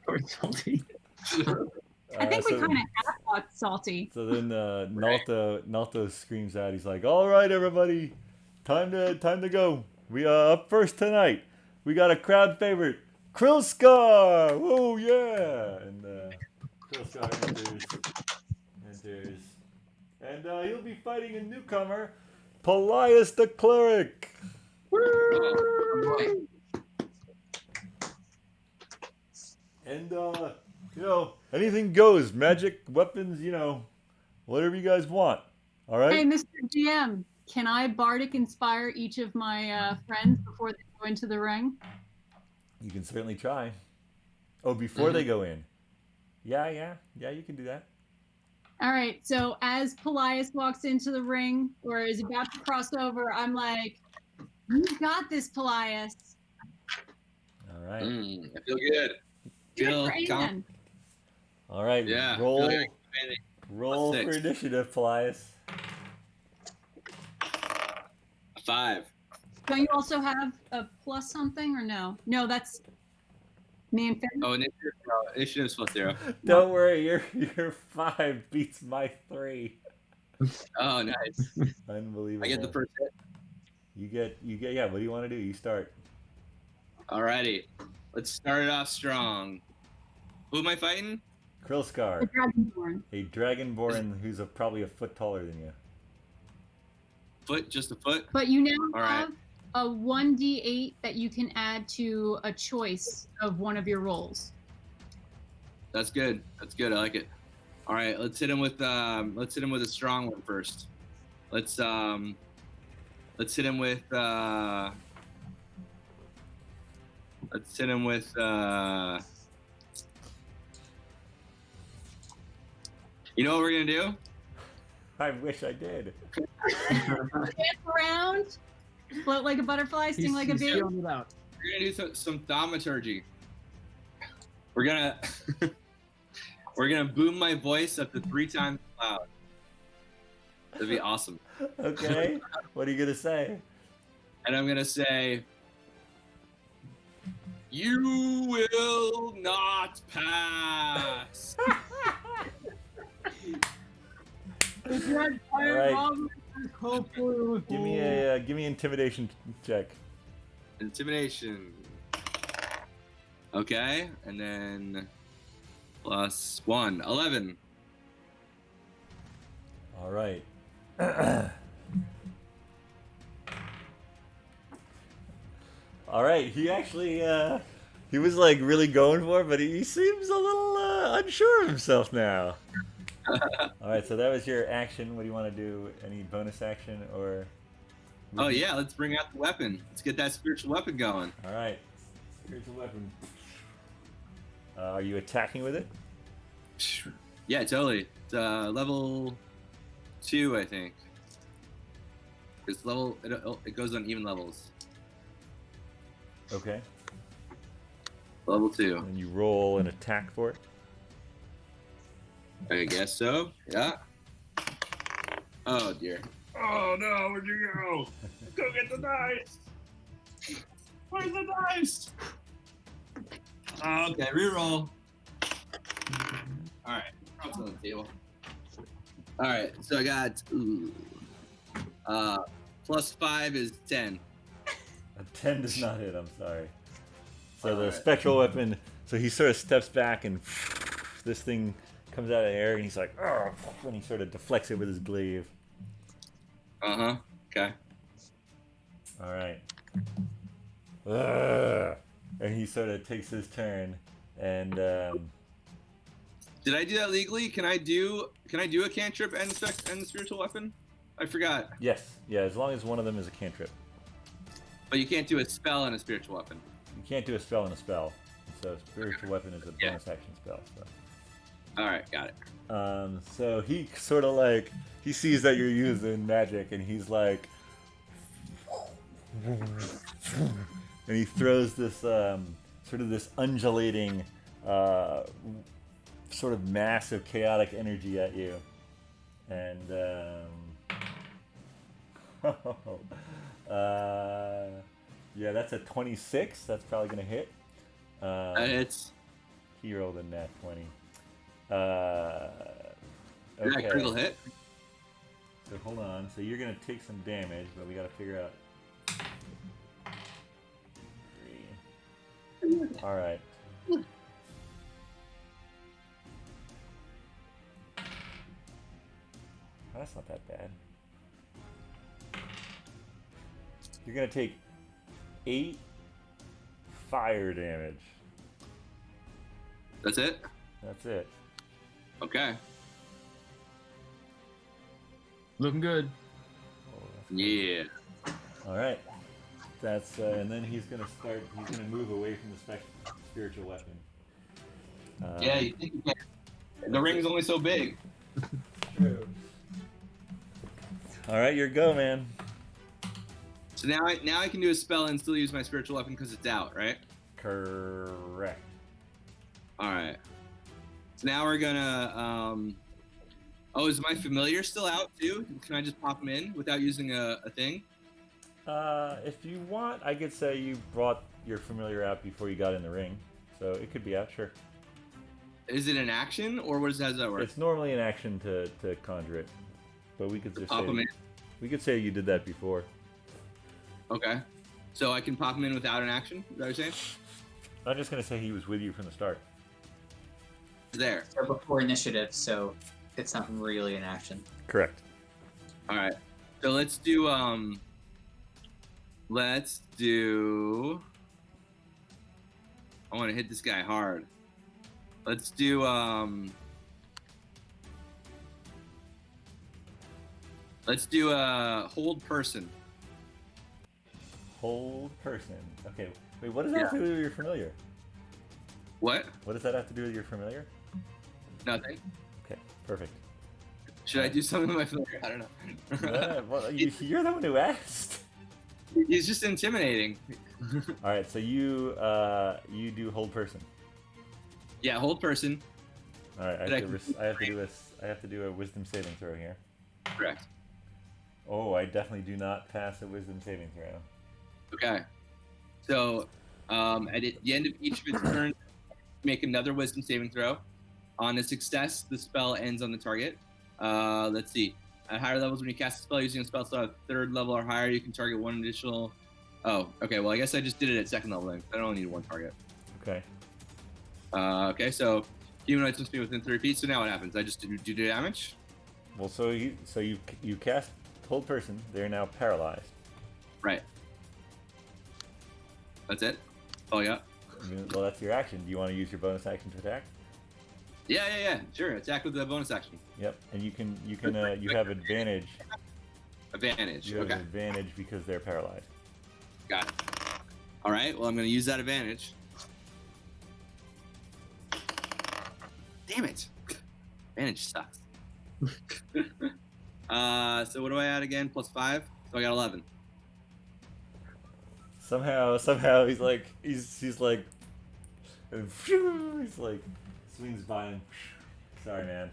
or salty. I think we kind of have fought Salty. So then Nalto screams out. He's like, "All right, everybody, time to go. We are up first tonight. We got a crowd favorite, Krillscar. Whoa, yeah!" And Krillscar enters, and he'll be fighting a newcomer, Paelias the cleric. Okay. And anything goes. Magic, weapons, whatever you guys want. All right. Hey, Mr. GM, can I bardic inspire each of my friends before they go into the ring? You can certainly try. Oh, before they go in. Yeah, you can do that. All right. So as Paelias walks into the ring or is about to cross over, I'm like, "You got this, Paelias." All right. I feel good. Good Feel for Anne. All right. Yeah. Roll. Feel like Roll +6. for initiative, Paelias. 5. Don't you also have a plus something or no? No, that's me and Finric. Oh, initiative's +0. Don't worry, your 5 beats my 3. Oh, nice. Unbelievable. I get the first hit. You get. Yeah. What do you want to do? You start. Alrighty. Let's start it off strong. Who am I fighting? The Krillscar, Dragonborn. a dragonborn who's probably a foot taller than you. Foot, just a foot. But you now All right. have a 1d8 that you can add to a choice of one of your rolls. That's good. That's good. I like it. All right, let's hit him with a strong one first. Let's hit him with you know what we're gonna do? I wish I did. Dance around, float like a butterfly, sting like a bee. feeling it out. We're gonna do some thaumaturgy. We're gonna we're gonna boom my voice up to 3 times loud. That'd be awesome. Okay. What are you gonna say? And I'm gonna say, "You will not pass." All right. Give me a intimidation check. Intimidation. Okay, and then +1, 11. All right. All right. He actually he was like really going for it, but he seems a little unsure of himself now. All right. So that was your action. What do you want to do? Any bonus action or? Oh yeah, let's bring out the weapon. Let's get that spiritual weapon going. All right. Spiritual weapon. Are you attacking with it? Yeah, totally. It's level 2, I think. It's level. It goes on even levels. Okay. Level 2. And you roll an attack for it. I guess so. Yeah. Oh dear. Oh no! Where'd you go? Go get the dice. Where's the dice? Okay, reroll. All right, it's on the table. All right, so I got +5 is 10. A 10 does not hit. I'm sorry. So the Alright. spectral weapon. So he sort of steps back and this thing comes out of the air and he's like, "Argh," and he sort of deflects it with his glaive. Okay. All right. Ugh. And he sort of takes his turn, and Did I do that legally? Can I do a cantrip and the spiritual weapon? I forgot. yes, yeah, as long as one of them is a cantrip. But you can't do a spell and a spiritual weapon. You can't do a spell and a spell. So spiritual weapon is a Yeah. bonus action spell. So. All right, got it. So he sort of like he sees that you're using magic, and he's like, and he throws this sort of this undulating, sort of massive chaotic energy at you, and yeah, that's a 26. That's probably gonna hit. It's He rolled a nat 20. is that a critical hit. So hold on. So you're gonna take some damage, but we gotta figure out. 3. All right. That's not that bad. You're gonna take 8 fire damage. That's it. That's it. Okay. Looking good. Oh, that's Yeah. All right. That's and then he's gonna move away from the spiritual weapon. Yeah, you think you can. The ring's only so big. True. All right, your go, man. So now I can do a spell and still use my spiritual weapon because it's out, right? Correct. All right. So now we're gonna. Oh, is my familiar still out too? Can I just pop him in without using a thing? If you want, I could say you brought your familiar out before you got in the ring, so it could be out, sure. Is it an action or how does that work? It's normally an action to conjure it, but we could just Pop him say in. we could say you did that before. Okay. So I can pop him in without an action? Is that what you're saying? I'm just gonna say he was with you from the start. There. So before initiative, so it's not really an action. Correct. All right. So let's do I want to hit this guy hard. Let's do hold person. Hold person. Okay. Wait, what does that have to do with your familiar? What? What does that have to do with your familiar? Nothing. Okay, perfect. Should I do something with my familiar? I don't know. Yeah, well, you're the one who asked. He's just intimidating. All right, so you do hold person. Yeah, hold person. All right, I have to do a wisdom saving throw here. Correct. Oh, I definitely do not pass a wisdom saving throw. Okay. So, at the end of each of its turns, make another wisdom saving throw. On a success, the spell ends on the target. Let's see. At higher levels, when you cast a spell using a spell slot at third level or higher, you can target one additional. Oh, okay. Well, I guess I just did it at second level then. I don't need one target. Okay. Okay, so humanoids must be within 3 feet. So now what happens? I just do damage? Well, so you cast hold person. They're now paralyzed. Right. That's it? Oh, yeah. Well, that's your action. Do you want to use your bonus action to attack? Yeah. Sure. Attack with the bonus action. Yep. And you have advantage. Advantage. You have Okay. advantage because they're paralyzed. Got it. All right. Well, I'm going to use that advantage. Damn it. Advantage sucks. So what do I add again? +5. So I got 11. Somehow he's like swings by him. Sorry, man.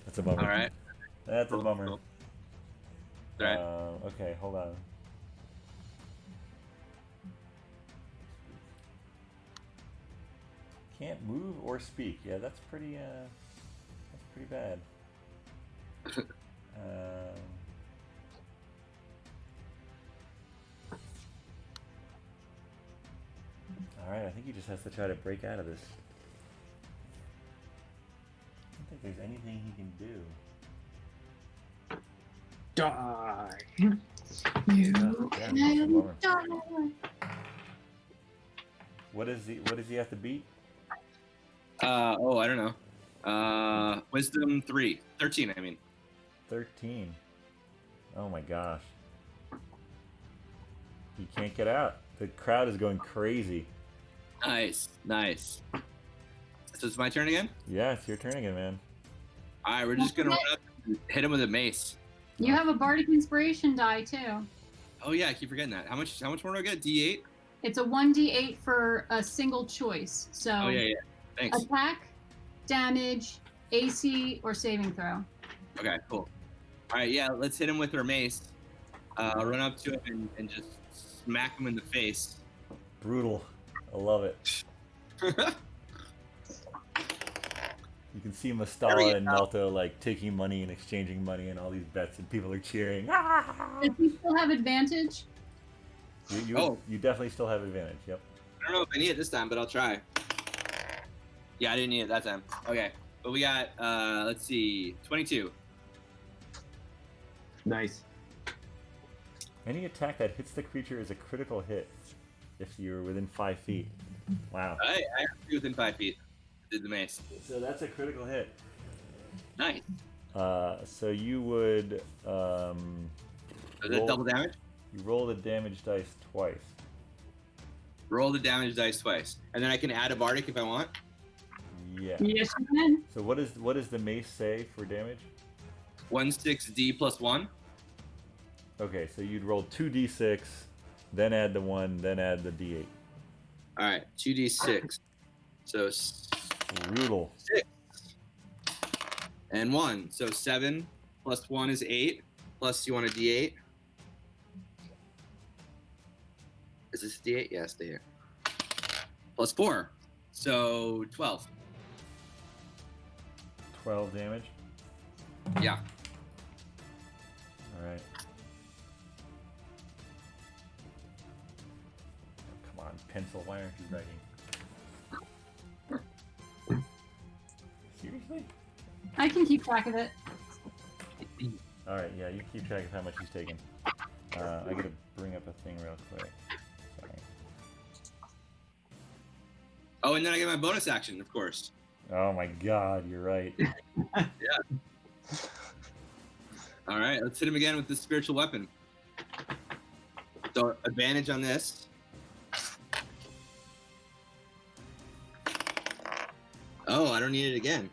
That's a bummer. All right. That's a bummer. Cool. All right. Okay, hold on. Can't move or speak. Yeah, that's pretty bad. Alright, I think he just has to try to break out of this. I don't think there's anything he can do. Die. You Yeah, that's a bummer. die. What does he have to beat? I don't know. Wisdom 3. 13, I mean. 13. Oh my gosh. He can't get out. The crowd is going crazy. Nice. So it's my turn again? Yeah, it's your turn again, man. All right, we're just going to run up and hit him with a mace. You have a bardic inspiration die too. Oh, yeah, I keep forgetting that. How much more do I get? D8? It's a 1d8 for a single choice. So Oh, yeah. Thanks. attack, damage, AC, or saving throw. Okay, cool. All right, yeah, let's hit him with our mace. Run up to him and just smack him in the face. Brutal. I love it. You can see Mastala and Malto like taking money and exchanging money and all these bets, and people are cheering. Does he still have advantage? You definitely still have advantage. Yep. I don't know if I need it this time, but I'll try. Yeah, I didn't need it that time. Okay, but we got, let's see, 22. Nice. Any attack that hits the creature is a critical hit if you're within 5 feet. Wow. I have to be within 5 feet. Did the mace. So that's a critical hit. Nice. So you would Is that double damage? You roll the damage dice twice. Roll the damage dice twice. And then I can add a bardic if I want? Yeah. Yes, you can. So what does the mace say for damage? 1/6d plus 1. Okay, so you'd roll 2d6, then add the 1, then add the d8. All right, 2d6. So Brutal. 6 and 1. So 7 plus 1 is 8. Plus you want a d8. Is this a d8? Yeah, stay here. Plus 4. So 12. 12 damage. Yeah. All right. Come on, pencil. Why aren't you writing? Seriously? I can keep track of it. All right. Yeah, you keep track of how much he's taken. I gotta bring up a thing real quick. Sorry. Oh, and then I get my bonus action, of course. Oh my God, you're right. All right, let's hit him again with the spiritual weapon. So advantage on this. Oh, I don't need it again.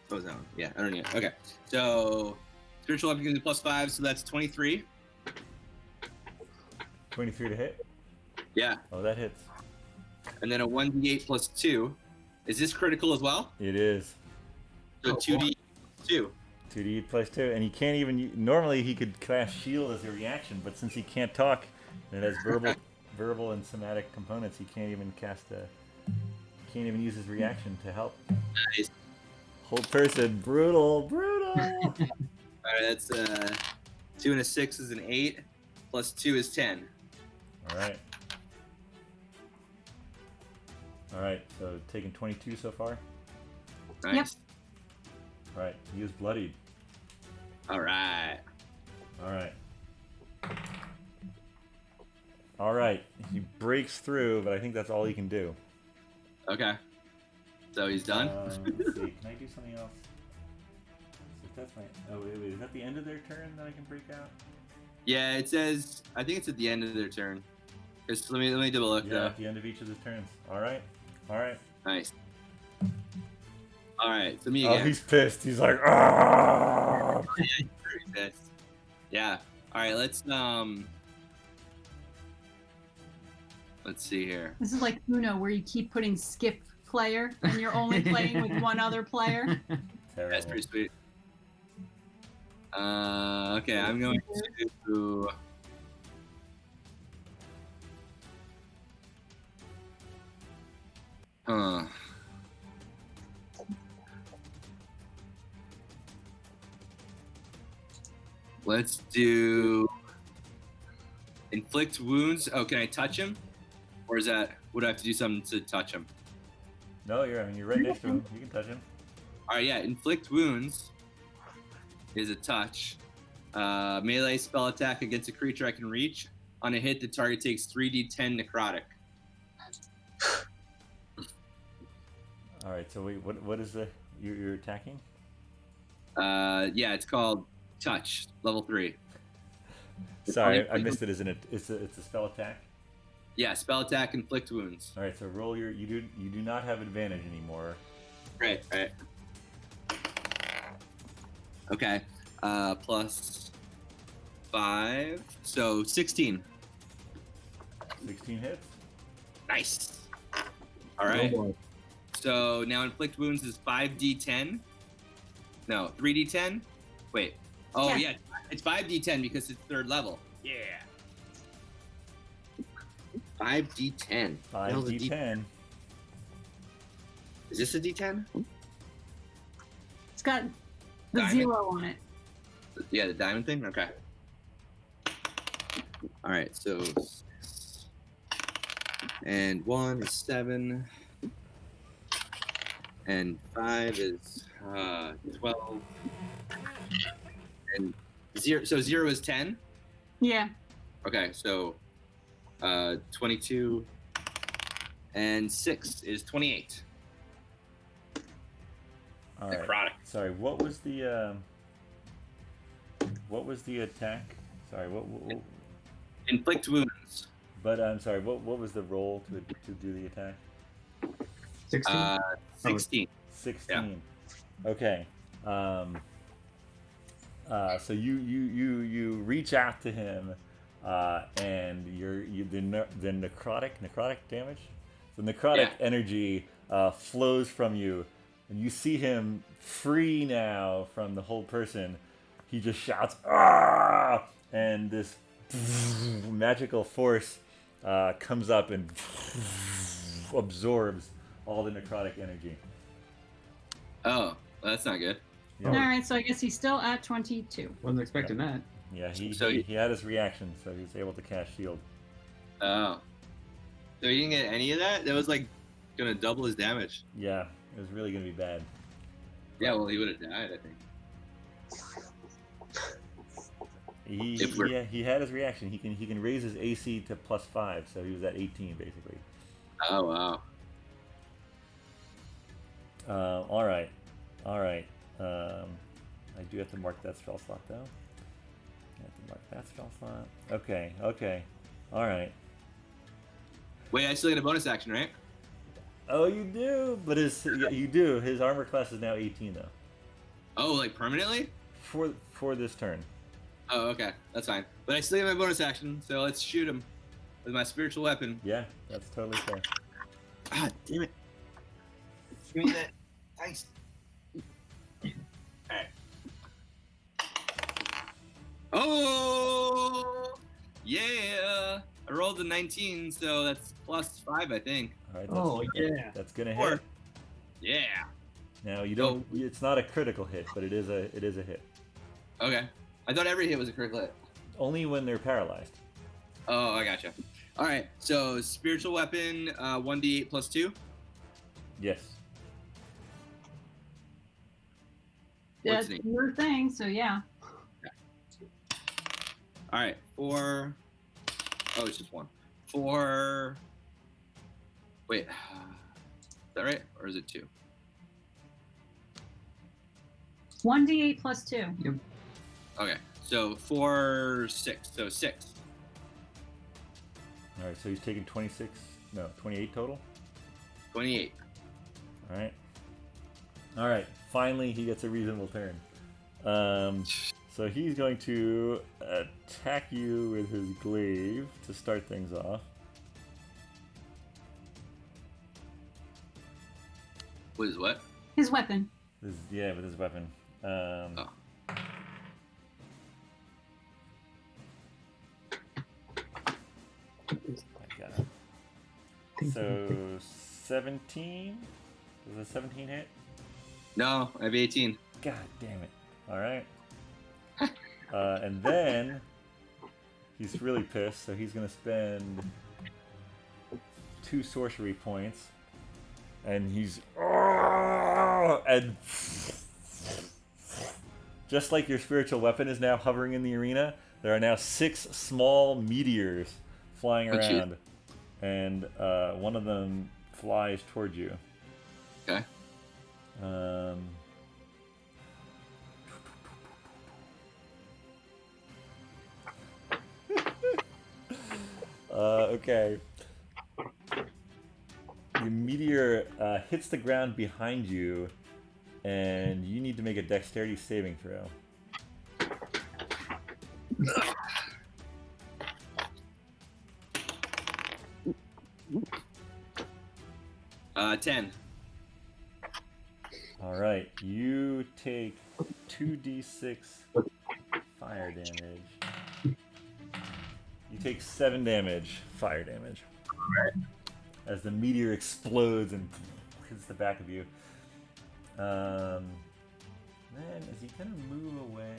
What was that one? Yeah, I don't need it. Okay, so spiritual weapon gives me +5, so that's 23. 23 to hit. Yeah, Oh, that hits. and then a 1d8 plus 2. Is this critical as well? It is. So 2d 2. 2d plus 2, and he can't even. Normally he could cast shield as a reaction, but since he can't talk, and it has verbal and somatic components, he can't even can't even use his reaction to help. Nice. Hold person, brutal. All right, that's 2 and a 6 is an 8, plus 2 is 10. All right. So taking 22 so far. Nice. Yep. All right, he is bloodied. All right. All right. He breaks through, but I think that's all he can do. Okay. So he's done. Let's see. Can I do something else? If that's my. Oh wait. Is that the end of their turn that I can break out? Yeah, it says. I think it's at the end of their turn. Just let me double look. Yeah, at the end of each of the turns. All right. Nice. All right. So me Oh, again. he's pissed. He's like, ah. Yeah, he's very pissed. Yeah. All right. Let's see here. This is like Uno, where you keep putting skip player and you're only playing with one other player. Terrible. That's pretty sweet. Okay, I'm going to. Let's do inflict wounds. Oh, can I touch him, or is that would I have to do something to touch him? No, you're right next to him. You can touch him. All right, yeah. Inflict wounds is a touch. Melee spell attack against a creature I can reach. On a hit, the target takes 3d10 necrotic. All right. So wait, what is the you're attacking? Yeah, it's called touch, level 3. Sorry, I missed it. Isn't it? It's a spell attack. Yeah, spell attack, inflict wounds. All right. So roll your. You do not have advantage anymore. Right. Okay. Plus 5, so 16. 16 hits. Nice. All right. Oh boy. So now inflict wounds is 5d10. No, 3d10. Wait. Oh yeah, it's 5d10 because it's 3rd level. Yeah. 5d10. 5d10. Is this a d10? It's got the Diamond? 0 on it. Yeah, the diamond thing. Okay. All right. So, and 1 is 7, and 5 is 12, and 0. So 0 is 10. Yeah. Okay. So 22, and 6 is 28. All right. Necrotic. Sorry. What was the attack? Sorry. What Inflict wounds. But I'm sorry. What was the roll to do the attack? 16. 16. 16. Okay. So you reach out to him, and the necrotic damage. The necrotic energy flows from you, and you see him free now from the whole person. He just shouts, "Ah!" and this magical force comes up and absorbs all the necrotic energy. Oh, well, that's not good. All right, so I guess he's still at 22. Wasn't expecting that. Yeah, he So had his reaction, so he was able to cast shield. Oh. So you didn't get any of that? That was like gonna double his damage. Yeah, it was really gonna be bad. Yeah, well, he would have died, I think. He had his reaction. He can raise his AC to +5, so he was at 18 basically. Oh wow. All right. I do have to mark that spell slot though. I have to mark that spell slot. Okay. All right. Wait, I still get a bonus action, right? Oh, you do, but you do. His armor class is now 18 though. Oh, like permanently? For this turn. Oh, okay, that's fine. But I still get my bonus action, so let's shoot him with my spiritual weapon. Yeah, that's totally fair. Ah, damn it! Give me that. Thanks. Alright. Oh! Yeah! I rolled a 19, so that's +5, I think. All right. Oh, yeah. That's gonna Or- hit. Yeah. Now you don't. It's not a critical hit, but it is a hit. Okay. I thought every hit was a critical hit. Only when they're paralyzed. Oh, I gotcha. All right. So spiritual weapon, 1d8 +2. Yes. What's That's the name? your thing, so yeah. All right. Oh, it's just one. Wait. Is that right, or is it 2? 1d8 +2. Okay. So 4, 6. So 6. All right. So he's taking 28 total. 28. All right. Finally, he gets a reasonable turn. So he's going to attack you with his glaive to start things off. What is what? His weapon. With his weapon. Oh. I got it. So 17. Does a 17 hit? No, I have 18. God damn it. All right. And then he's really pissed, so he's going to spend 2 sorcery points. And he's... And just like your spiritual weapon is now hovering in the arena, there are now 6 small meteors flying around. And one of them flies towards you. Okay. Okay. The meteor hits the ground behind you, and you need to make a dexterity saving throw. 10. All right, you take 2d6 fire damage. You take 7 damage, fire damage, as the meteor explodes and hits the back of you. Then, as you kind of move away,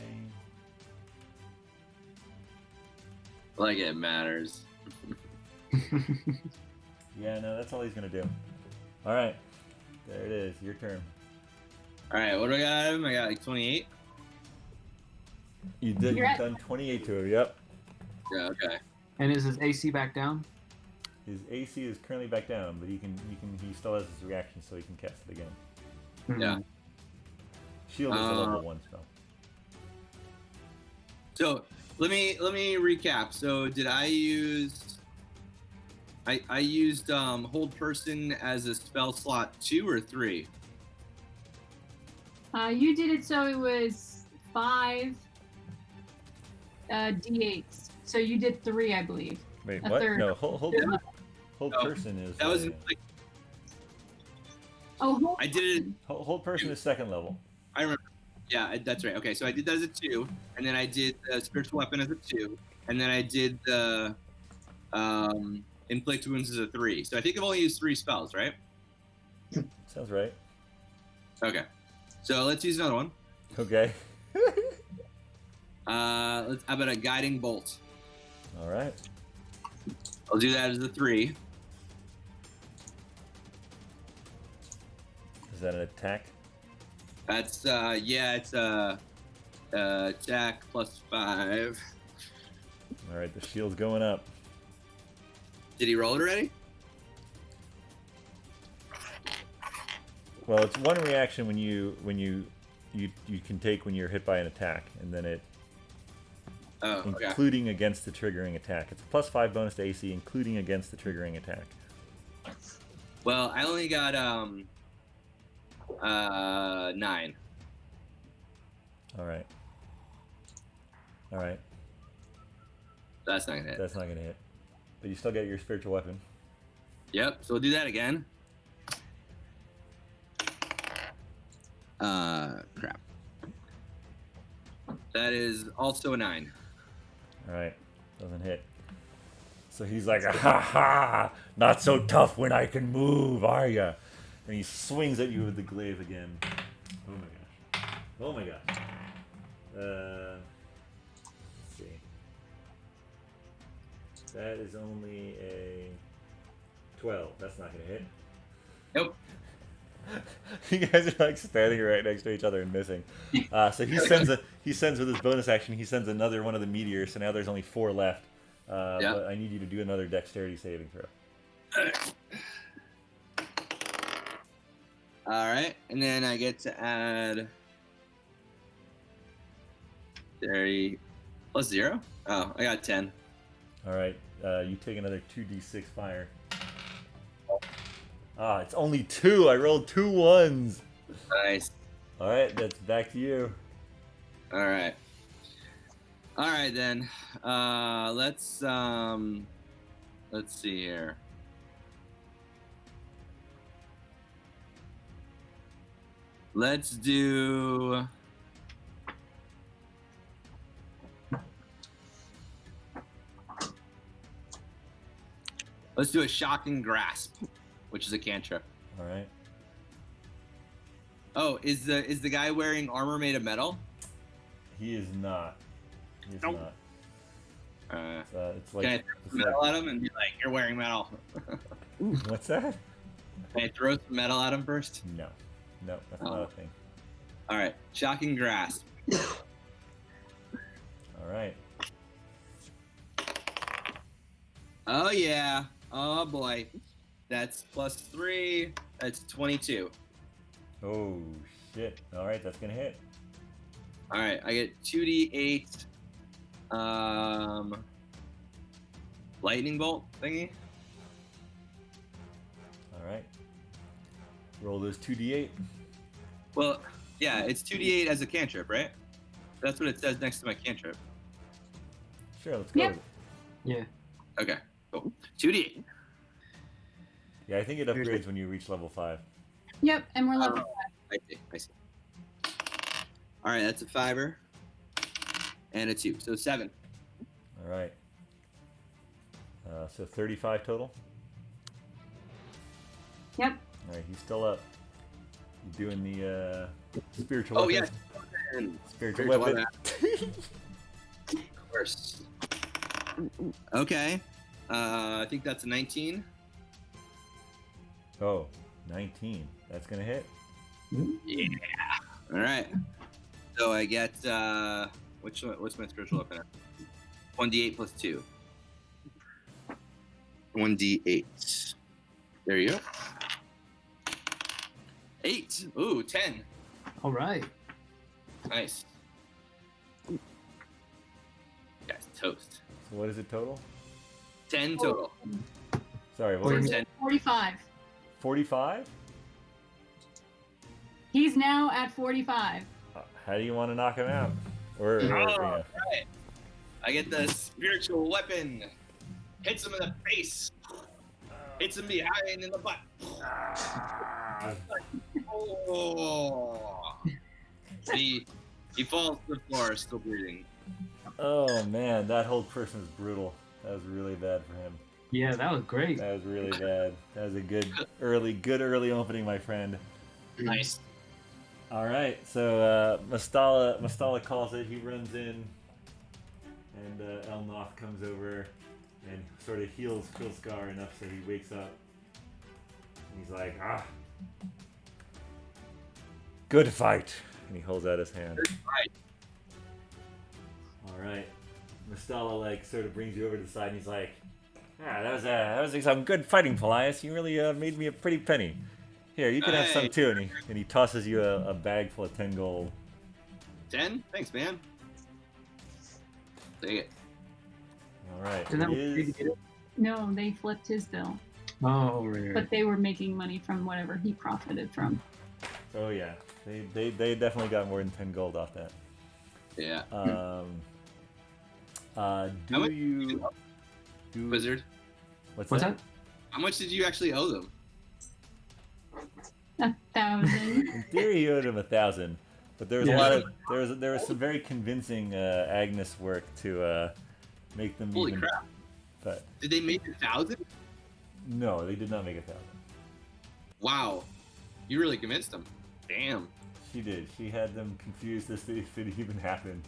Like it matters. yeah, no, that's all he's gonna do. All right, there it is. Your turn. All right, what do I got out of him? I got like 28. You've You're at- done 28 to him. Yep. Yeah, okay. And is his AC back down? His AC is currently back down, but he still has his reaction, so he can cast it again. Yeah. Shield is a level 1 spell. So let me recap. So did I use I used hold person as a spell slot 2 or 3. You did it so it was 5 d8s. So you did 3, I believe. Wait, A what? third. No, hold No, person is. That was a- like Oh, I did it. hold person is second level. I remember. Yeah, that's right. Okay, so I did that as a 2, and then I did the spiritual weapon as a 2, and then I did the inflict wounds as a 3. So I think I've only used 3 spells, right? Sounds right. Okay. So let's use another one. Okay. How about a guiding bolt? All right. I'll do that as a 3. Is that an attack? That's it's attack plus 5. All right, the shield's going up. Did he roll it already? Well, it's one reaction when you can take when you're hit by an attack, and then it Oh, okay. including against the triggering attack. It's a +5 bonus to AC, including against the triggering attack. Well, I only got 9. All right. All right. That's not gonna hit. That's not gonna hit. But you still get your spiritual weapon. Yep. So we'll do that again. Crap. That is also a 9. All right. Doesn't hit. So he's like, ha ha! Not so tough when I can move, are ya? And he swings at you with the glaive again. Oh my gosh. Oh my gosh. Let's see. That is only a 12. That's not gonna hit. Nope. You guys are like standing right next to each other and missing. So he sends with his bonus action. He sends another one of the meteors. So now there's only 4 left. But I need you to do another dexterity saving throw. All right, and then I get to add 30 plus 0. Oh, I got 10. All right. You take another 2d6 fire. Ah, it's only 2. I rolled 2 ones. Nice. All right, that's back to you. All right. All right then. Let's see here. Let's do. Let's do a shocking grasp, which is a cantrip. All right. Oh, is the guy wearing armor made of metal? He is not. He is Nope. not. It's Can I like, throw some metal at him and be like, "You're wearing metal"? what's that? Can I throw some metal at him first? No, that's not a thing. All right, shocking grasp. All right. Oh yeah. Oh boy. That's plus 3. That's 22. Oh shit! All right, that's gonna hit. All right, I get 2d8. Lightning bolt thingy. All right. Roll those 2d8. Well, yeah, it's 2d8 as a cantrip, right? That's what it says next to my cantrip. Sure, let's go Yep. with it. Yeah. Okay, cool. 2d8. Yeah, I think it upgrades when you reach level 5. Yep, and we're level. I see. All right, that's a 5er and a 2, so 7. All right. So 35 total. Yep. All right, he's still up. You're doing the spiritual Oh weapon. yeah. Spiritual Spiritual weapon. Of course. Okay. I think that's a 19. Oh, 19. That's gonna hit. Yeah. All right. So I get what's my spiritual weapon? 1d8 plus 2. 1d8. There you go. 8. Ooh, 10. All right. Nice. Guys, toast. So what is it total? 10 total. Sorry, what Wait, was wait. it? 45. 45? He's now at 45. How do you want to knock him out? Or Right. I get the spiritual weapon. Hits him in the face. Hits him behind in the butt. Oh. He falls to the floor, still breathing. Oh man, that whole person was brutal. That was really bad for him. Yeah, that was great. That was really bad. That was a good early opening, my friend. Nice. All right, so Mastala calls it. He runs in, and Elnoth comes over and sort of heals Quillscar enough so he wakes up. And he's like, good fight. And he holds out his hand. Right. All right, Mastala like sort of brings you over to the side, and he's like, that was some good fighting, Paelias. You really made me a pretty penny. Here, you can have some too. And he tosses you a bag full of 10 gold. 10? Thanks, man. Take it. All right. Isn't that it what is- you did? No, they flipped his bill. Oh, right. But they were making money from whatever he profited from. Oh yeah, they definitely got more than 10 gold off that. Yeah. Do much you do Wizard, What's What's that? that? how much did you actually owe them? 1,000. In theory, you owed him 1,000, but there was a Yeah. lot of there was some very convincing Agnes work to make them Holy even. crap. But Did they make 1,000? no, they did not make 1,000. Wow. You really convinced them. Damn. She did. She had them confused as to if it even happened.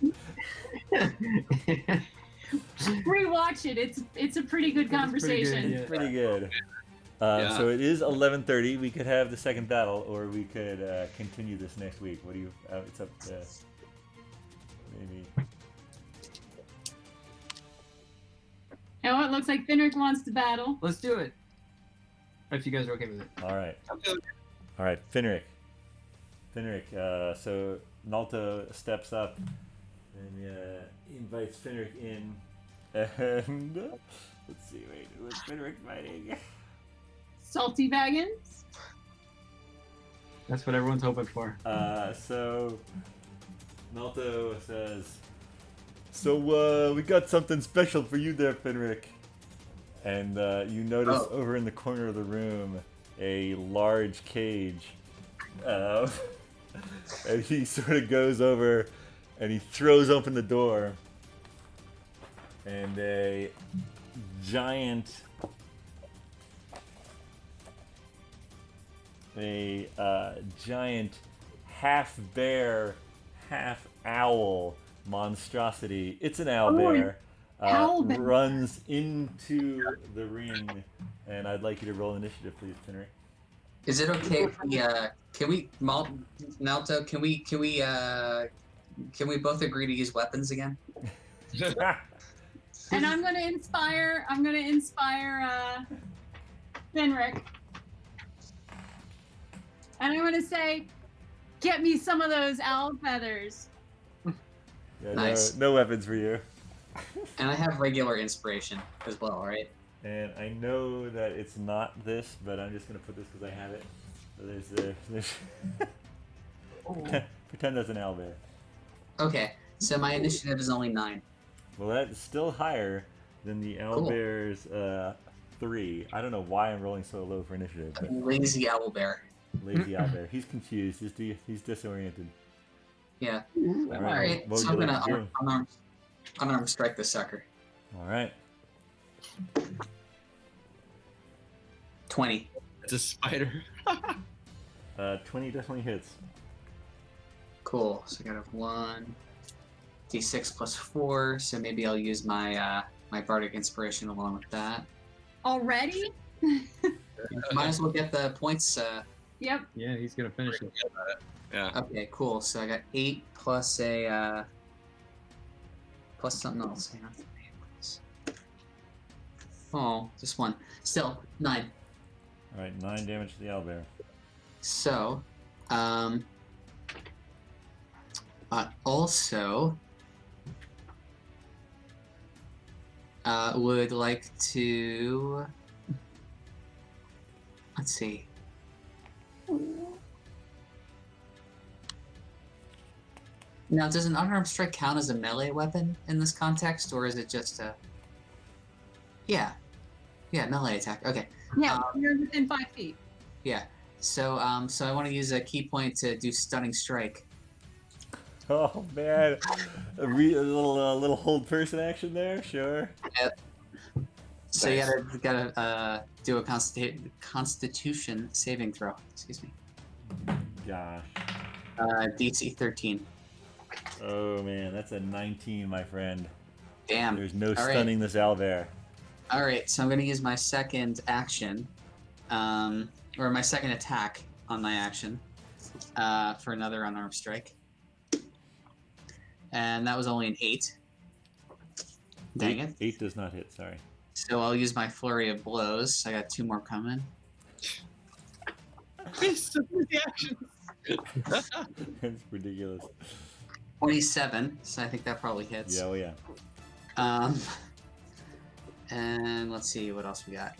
Rewatch it. It's a pretty good conversation. yeah. Pretty good. Yeah. So it is 11:30. We could have the second battle, or we could continue this next week. What do you? It's up to maybe. Oh, it looks like Finric wants to battle. Let's do it. If you guys are okay with it. All right. Okay. All right, Finric. So Nalto steps up and invites Finric in. And let's see, wait, who's Finric fighting? Salty Baggins. That's what everyone's hoping for. So Nalto says, "So we got something special for you there, Finric." And you notice over in the corner of the room a large cage. And he sort of goes over and he throws open the door. And a giant half bear, half owl monstrosity. It's an owlbear. Owlbear. Runs into the ring, and I'd like you to roll initiative, please, Finric. Is it okay if Nalto, can we both agree to use weapons again? And I'm gonna inspire Finric. And I'm gonna say, get me some of those owl feathers. Yeah, Nice. no weapons for you. And I have regular inspiration as well, right? And I know that it's not this, but I'm just gonna put this because I have it. So there's pretend that's an owlbear. Okay, so my initiative is only 9. Well, that's still higher than the owlbear's 3. I don't know why I'm rolling so low for initiative, but Lazy owlbear. lazy owlbear. He's confused. He's disoriented. Yeah. All All right. right, What so would I'm you like to gonna do? unarmed strike this sucker. All right. 20. It's a spider. 20 definitely hits. Cool. So I got a 1 d6 plus 4. So maybe I'll use my my bardic inspiration along with that. Already? Might as well get the points. Yep. Yeah, he's gonna finish it. Yeah. Okay, cool. So I got 8 plus a plus something else. Hang on. Oh, just 1. Still 9. All right, 9 damage to the owlbear. So, I also would like to Let's see. Now, does an unarmed strike count as a melee weapon in this context, or is it just a? Yeah, melee attack. Okay. Yeah, you're within 5 feet. Yeah. So I want to use a key point to do stunning strike. Oh man, a little hold person action there. Sure. Yep. So Nice. you gotta do a Constitution saving throw. Excuse me. Gosh. DC 13. Oh man, that's a 19, my friend. Damn. There's no All right. stunning this owlbear. All right, so I'm gonna use my second action, or my second attack on my action, for another unarmed strike. And that was only an 8. Dang it. 8 does not hit. Sorry. So I'll use my flurry of blows. I got 2 more coming. It's so many actions. It's ridiculous. 27. So I think that probably hits. Yeah, oh yeah. And let's see what else we got.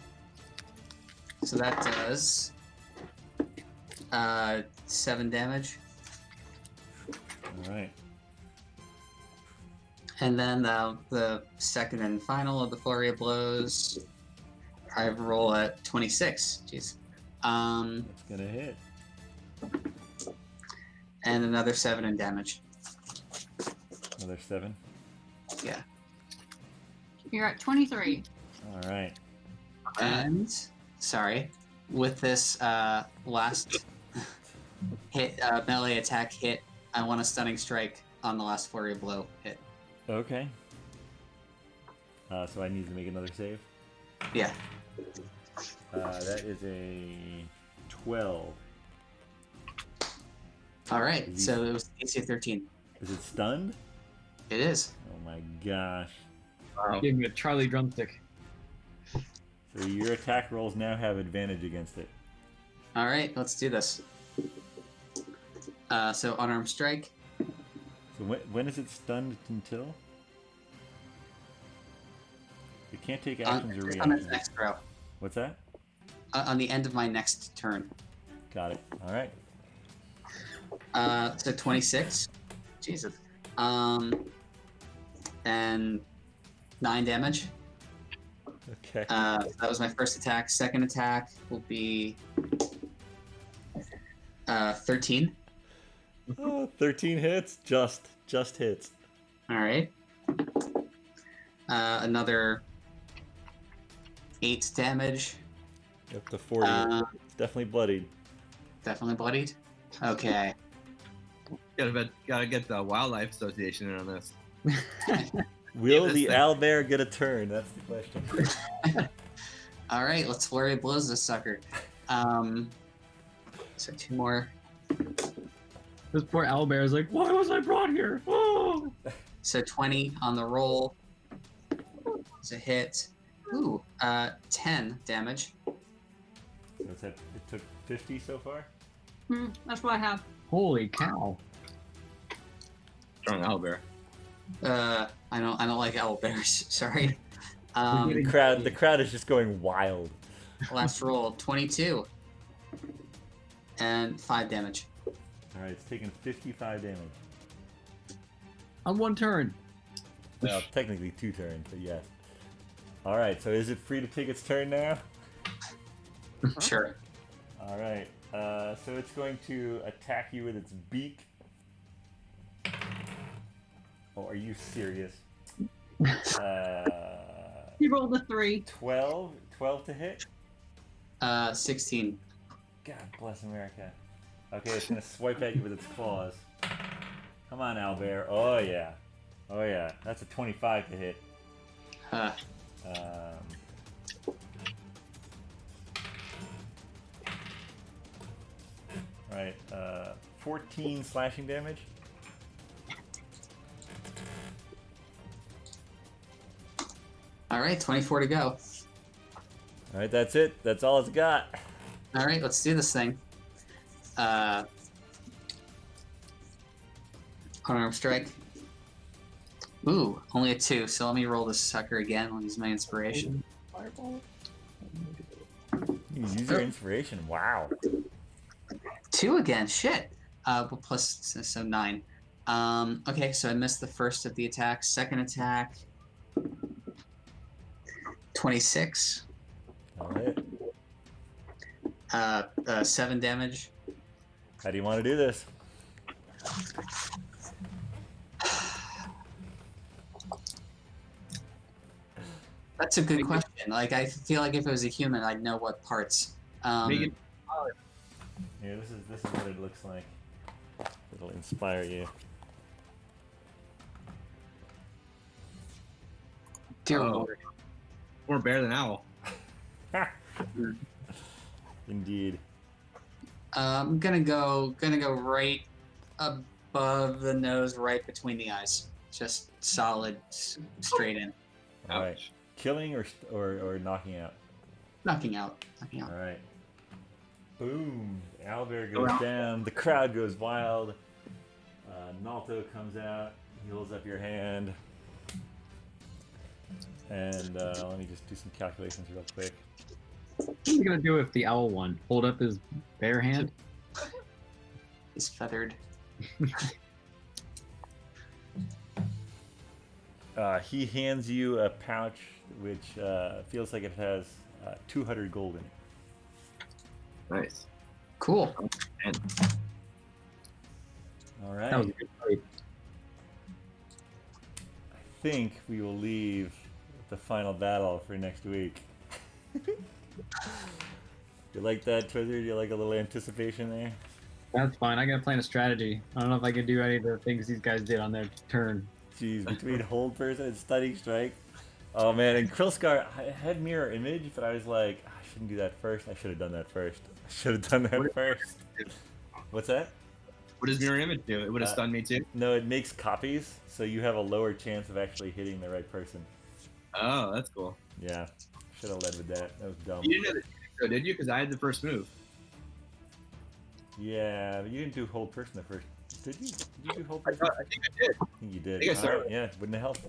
So that does 7 damage. All right. And then the second and final of the flurry of blows, I roll at 26. Jeez. That's gonna hit. And another 7 in damage. Another 7. Yeah. You're at 23. All right. And sorry, with this last hit, melee attack hit, I want a stunning strike on the last flurry of blow hit. Okay. So I need to make another save. Yeah. That is a 12. All right. So it was DC 13. Is it stunned? It is. Oh my gosh. Wow. Gave me a Charlie drumstick. So your attack rolls now have advantage against it. All right. Let's do this. So unarmed strike. So when is it stunned until? It can't take actions or On its reactions. next row. What's that? On the end of my next turn. Got it. All right. So 26. Jesus. And 9 damage. Okay. That was my first attack. Second attack will be 13. Oh, 13 hits. Just hits. All right. Another 8 damage. Up to 40. It's definitely bloodied. Definitely bloodied. Okay. Gotta get the Wildlife Association in on this. Will this the thing- owlbear get a turn? That's the question. All right. Let's flurry of blows this sucker. So 2 more. This poor owlbear is like, why was I brought here? Oh! So 20 on the roll. It's a hit. Ooh, 10 damage. It took 50 so far? That's what I have. Holy cow. Strong owlbear. I don't like owlbears. Sorry. The crowd is just going wild. Last roll, 22. And 5 damage. All right, it's taking 55 damage. On 1 turn. Well, technically 2 turns, but yes. All right, so is it free to take its turn now? Sure. All right, so it's going to attack you with its beak. Oh, are you serious? He rolled a 3. 12 to hit? 16. God bless America. Okay, it's gonna swipe at you with its claws. Come on, owlbear. Oh yeah. Oh yeah. That's a 25 to hit. Huh. Right. 14 slashing damage. All right, 24 to go. All right, that's it. That's all it's got. All right, let's do this thing. Unarmed strike. Ooh, only a 2, so let me roll this sucker again. I'll use my inspiration. You You use your inspiration. Wow. 2 again. Shit. Well, plus so 9. Okay, so I missed the first of the attacks. Second attack. 26. All right. 7 damage. How do you want to do this? That's a good question. Like, I feel like if it was a human, I'd know what parts. Make it Here, this is what it looks like. It'll inspire you. Dear Oh. Lord. more bear than owl. Indeed. I'm gonna go right above the nose, right between the eyes. Just solid, straight in. All right. Killing or knocking out. Knocking out. All right. Boom. Owlbear goes down. The crowd goes wild. Nalto comes out. He holds up your hand. And let me just do some calculations real quick. What are you gonna do if the owl one hold up his bare hand? He's feathered. He hands you a pouch which feels like it has 200 gold in it. Nice. Cool. And All right. That was a good fight. I think we will leave the final battle for next week. You like that, Twizzard? You like a little anticipation there? That's fine. I gotta plan a strategy. I don't know if I can do any of the things these guys did on their turn. Jeez, between hold person and stunning strike. Oh man, and Krillscar, I had mirror image, but I was like, I shouldn't do that first. I should have done that first. I should have done that first. What's that? what does mirror image do? It would have stunned me too. No, it makes copies, so you have a lower chance of actually hitting the right person. Oh, that's cool. Yeah, should have led with that. That was dumb. You didn't know that, did you? Because I had the first move. Yeah, but you didn't do hold person the first. Did you? Did you do hold I, person? I think I did. I think you did. I think I All started. right, yeah, wouldn't have helped.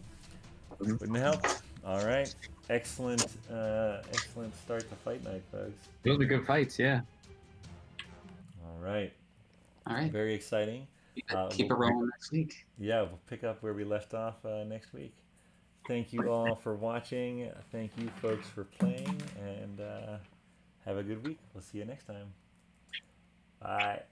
Wouldn't have helped. All right, excellent, excellent start to fight night, folks. Those are good fights, yeah. All right, All right. very exciting. Keep it rolling next week. Yeah, we'll pick up where we left off next week. Thank you all for watching. Thank you folks for playing, and have a good week. We'll see you next time. Bye.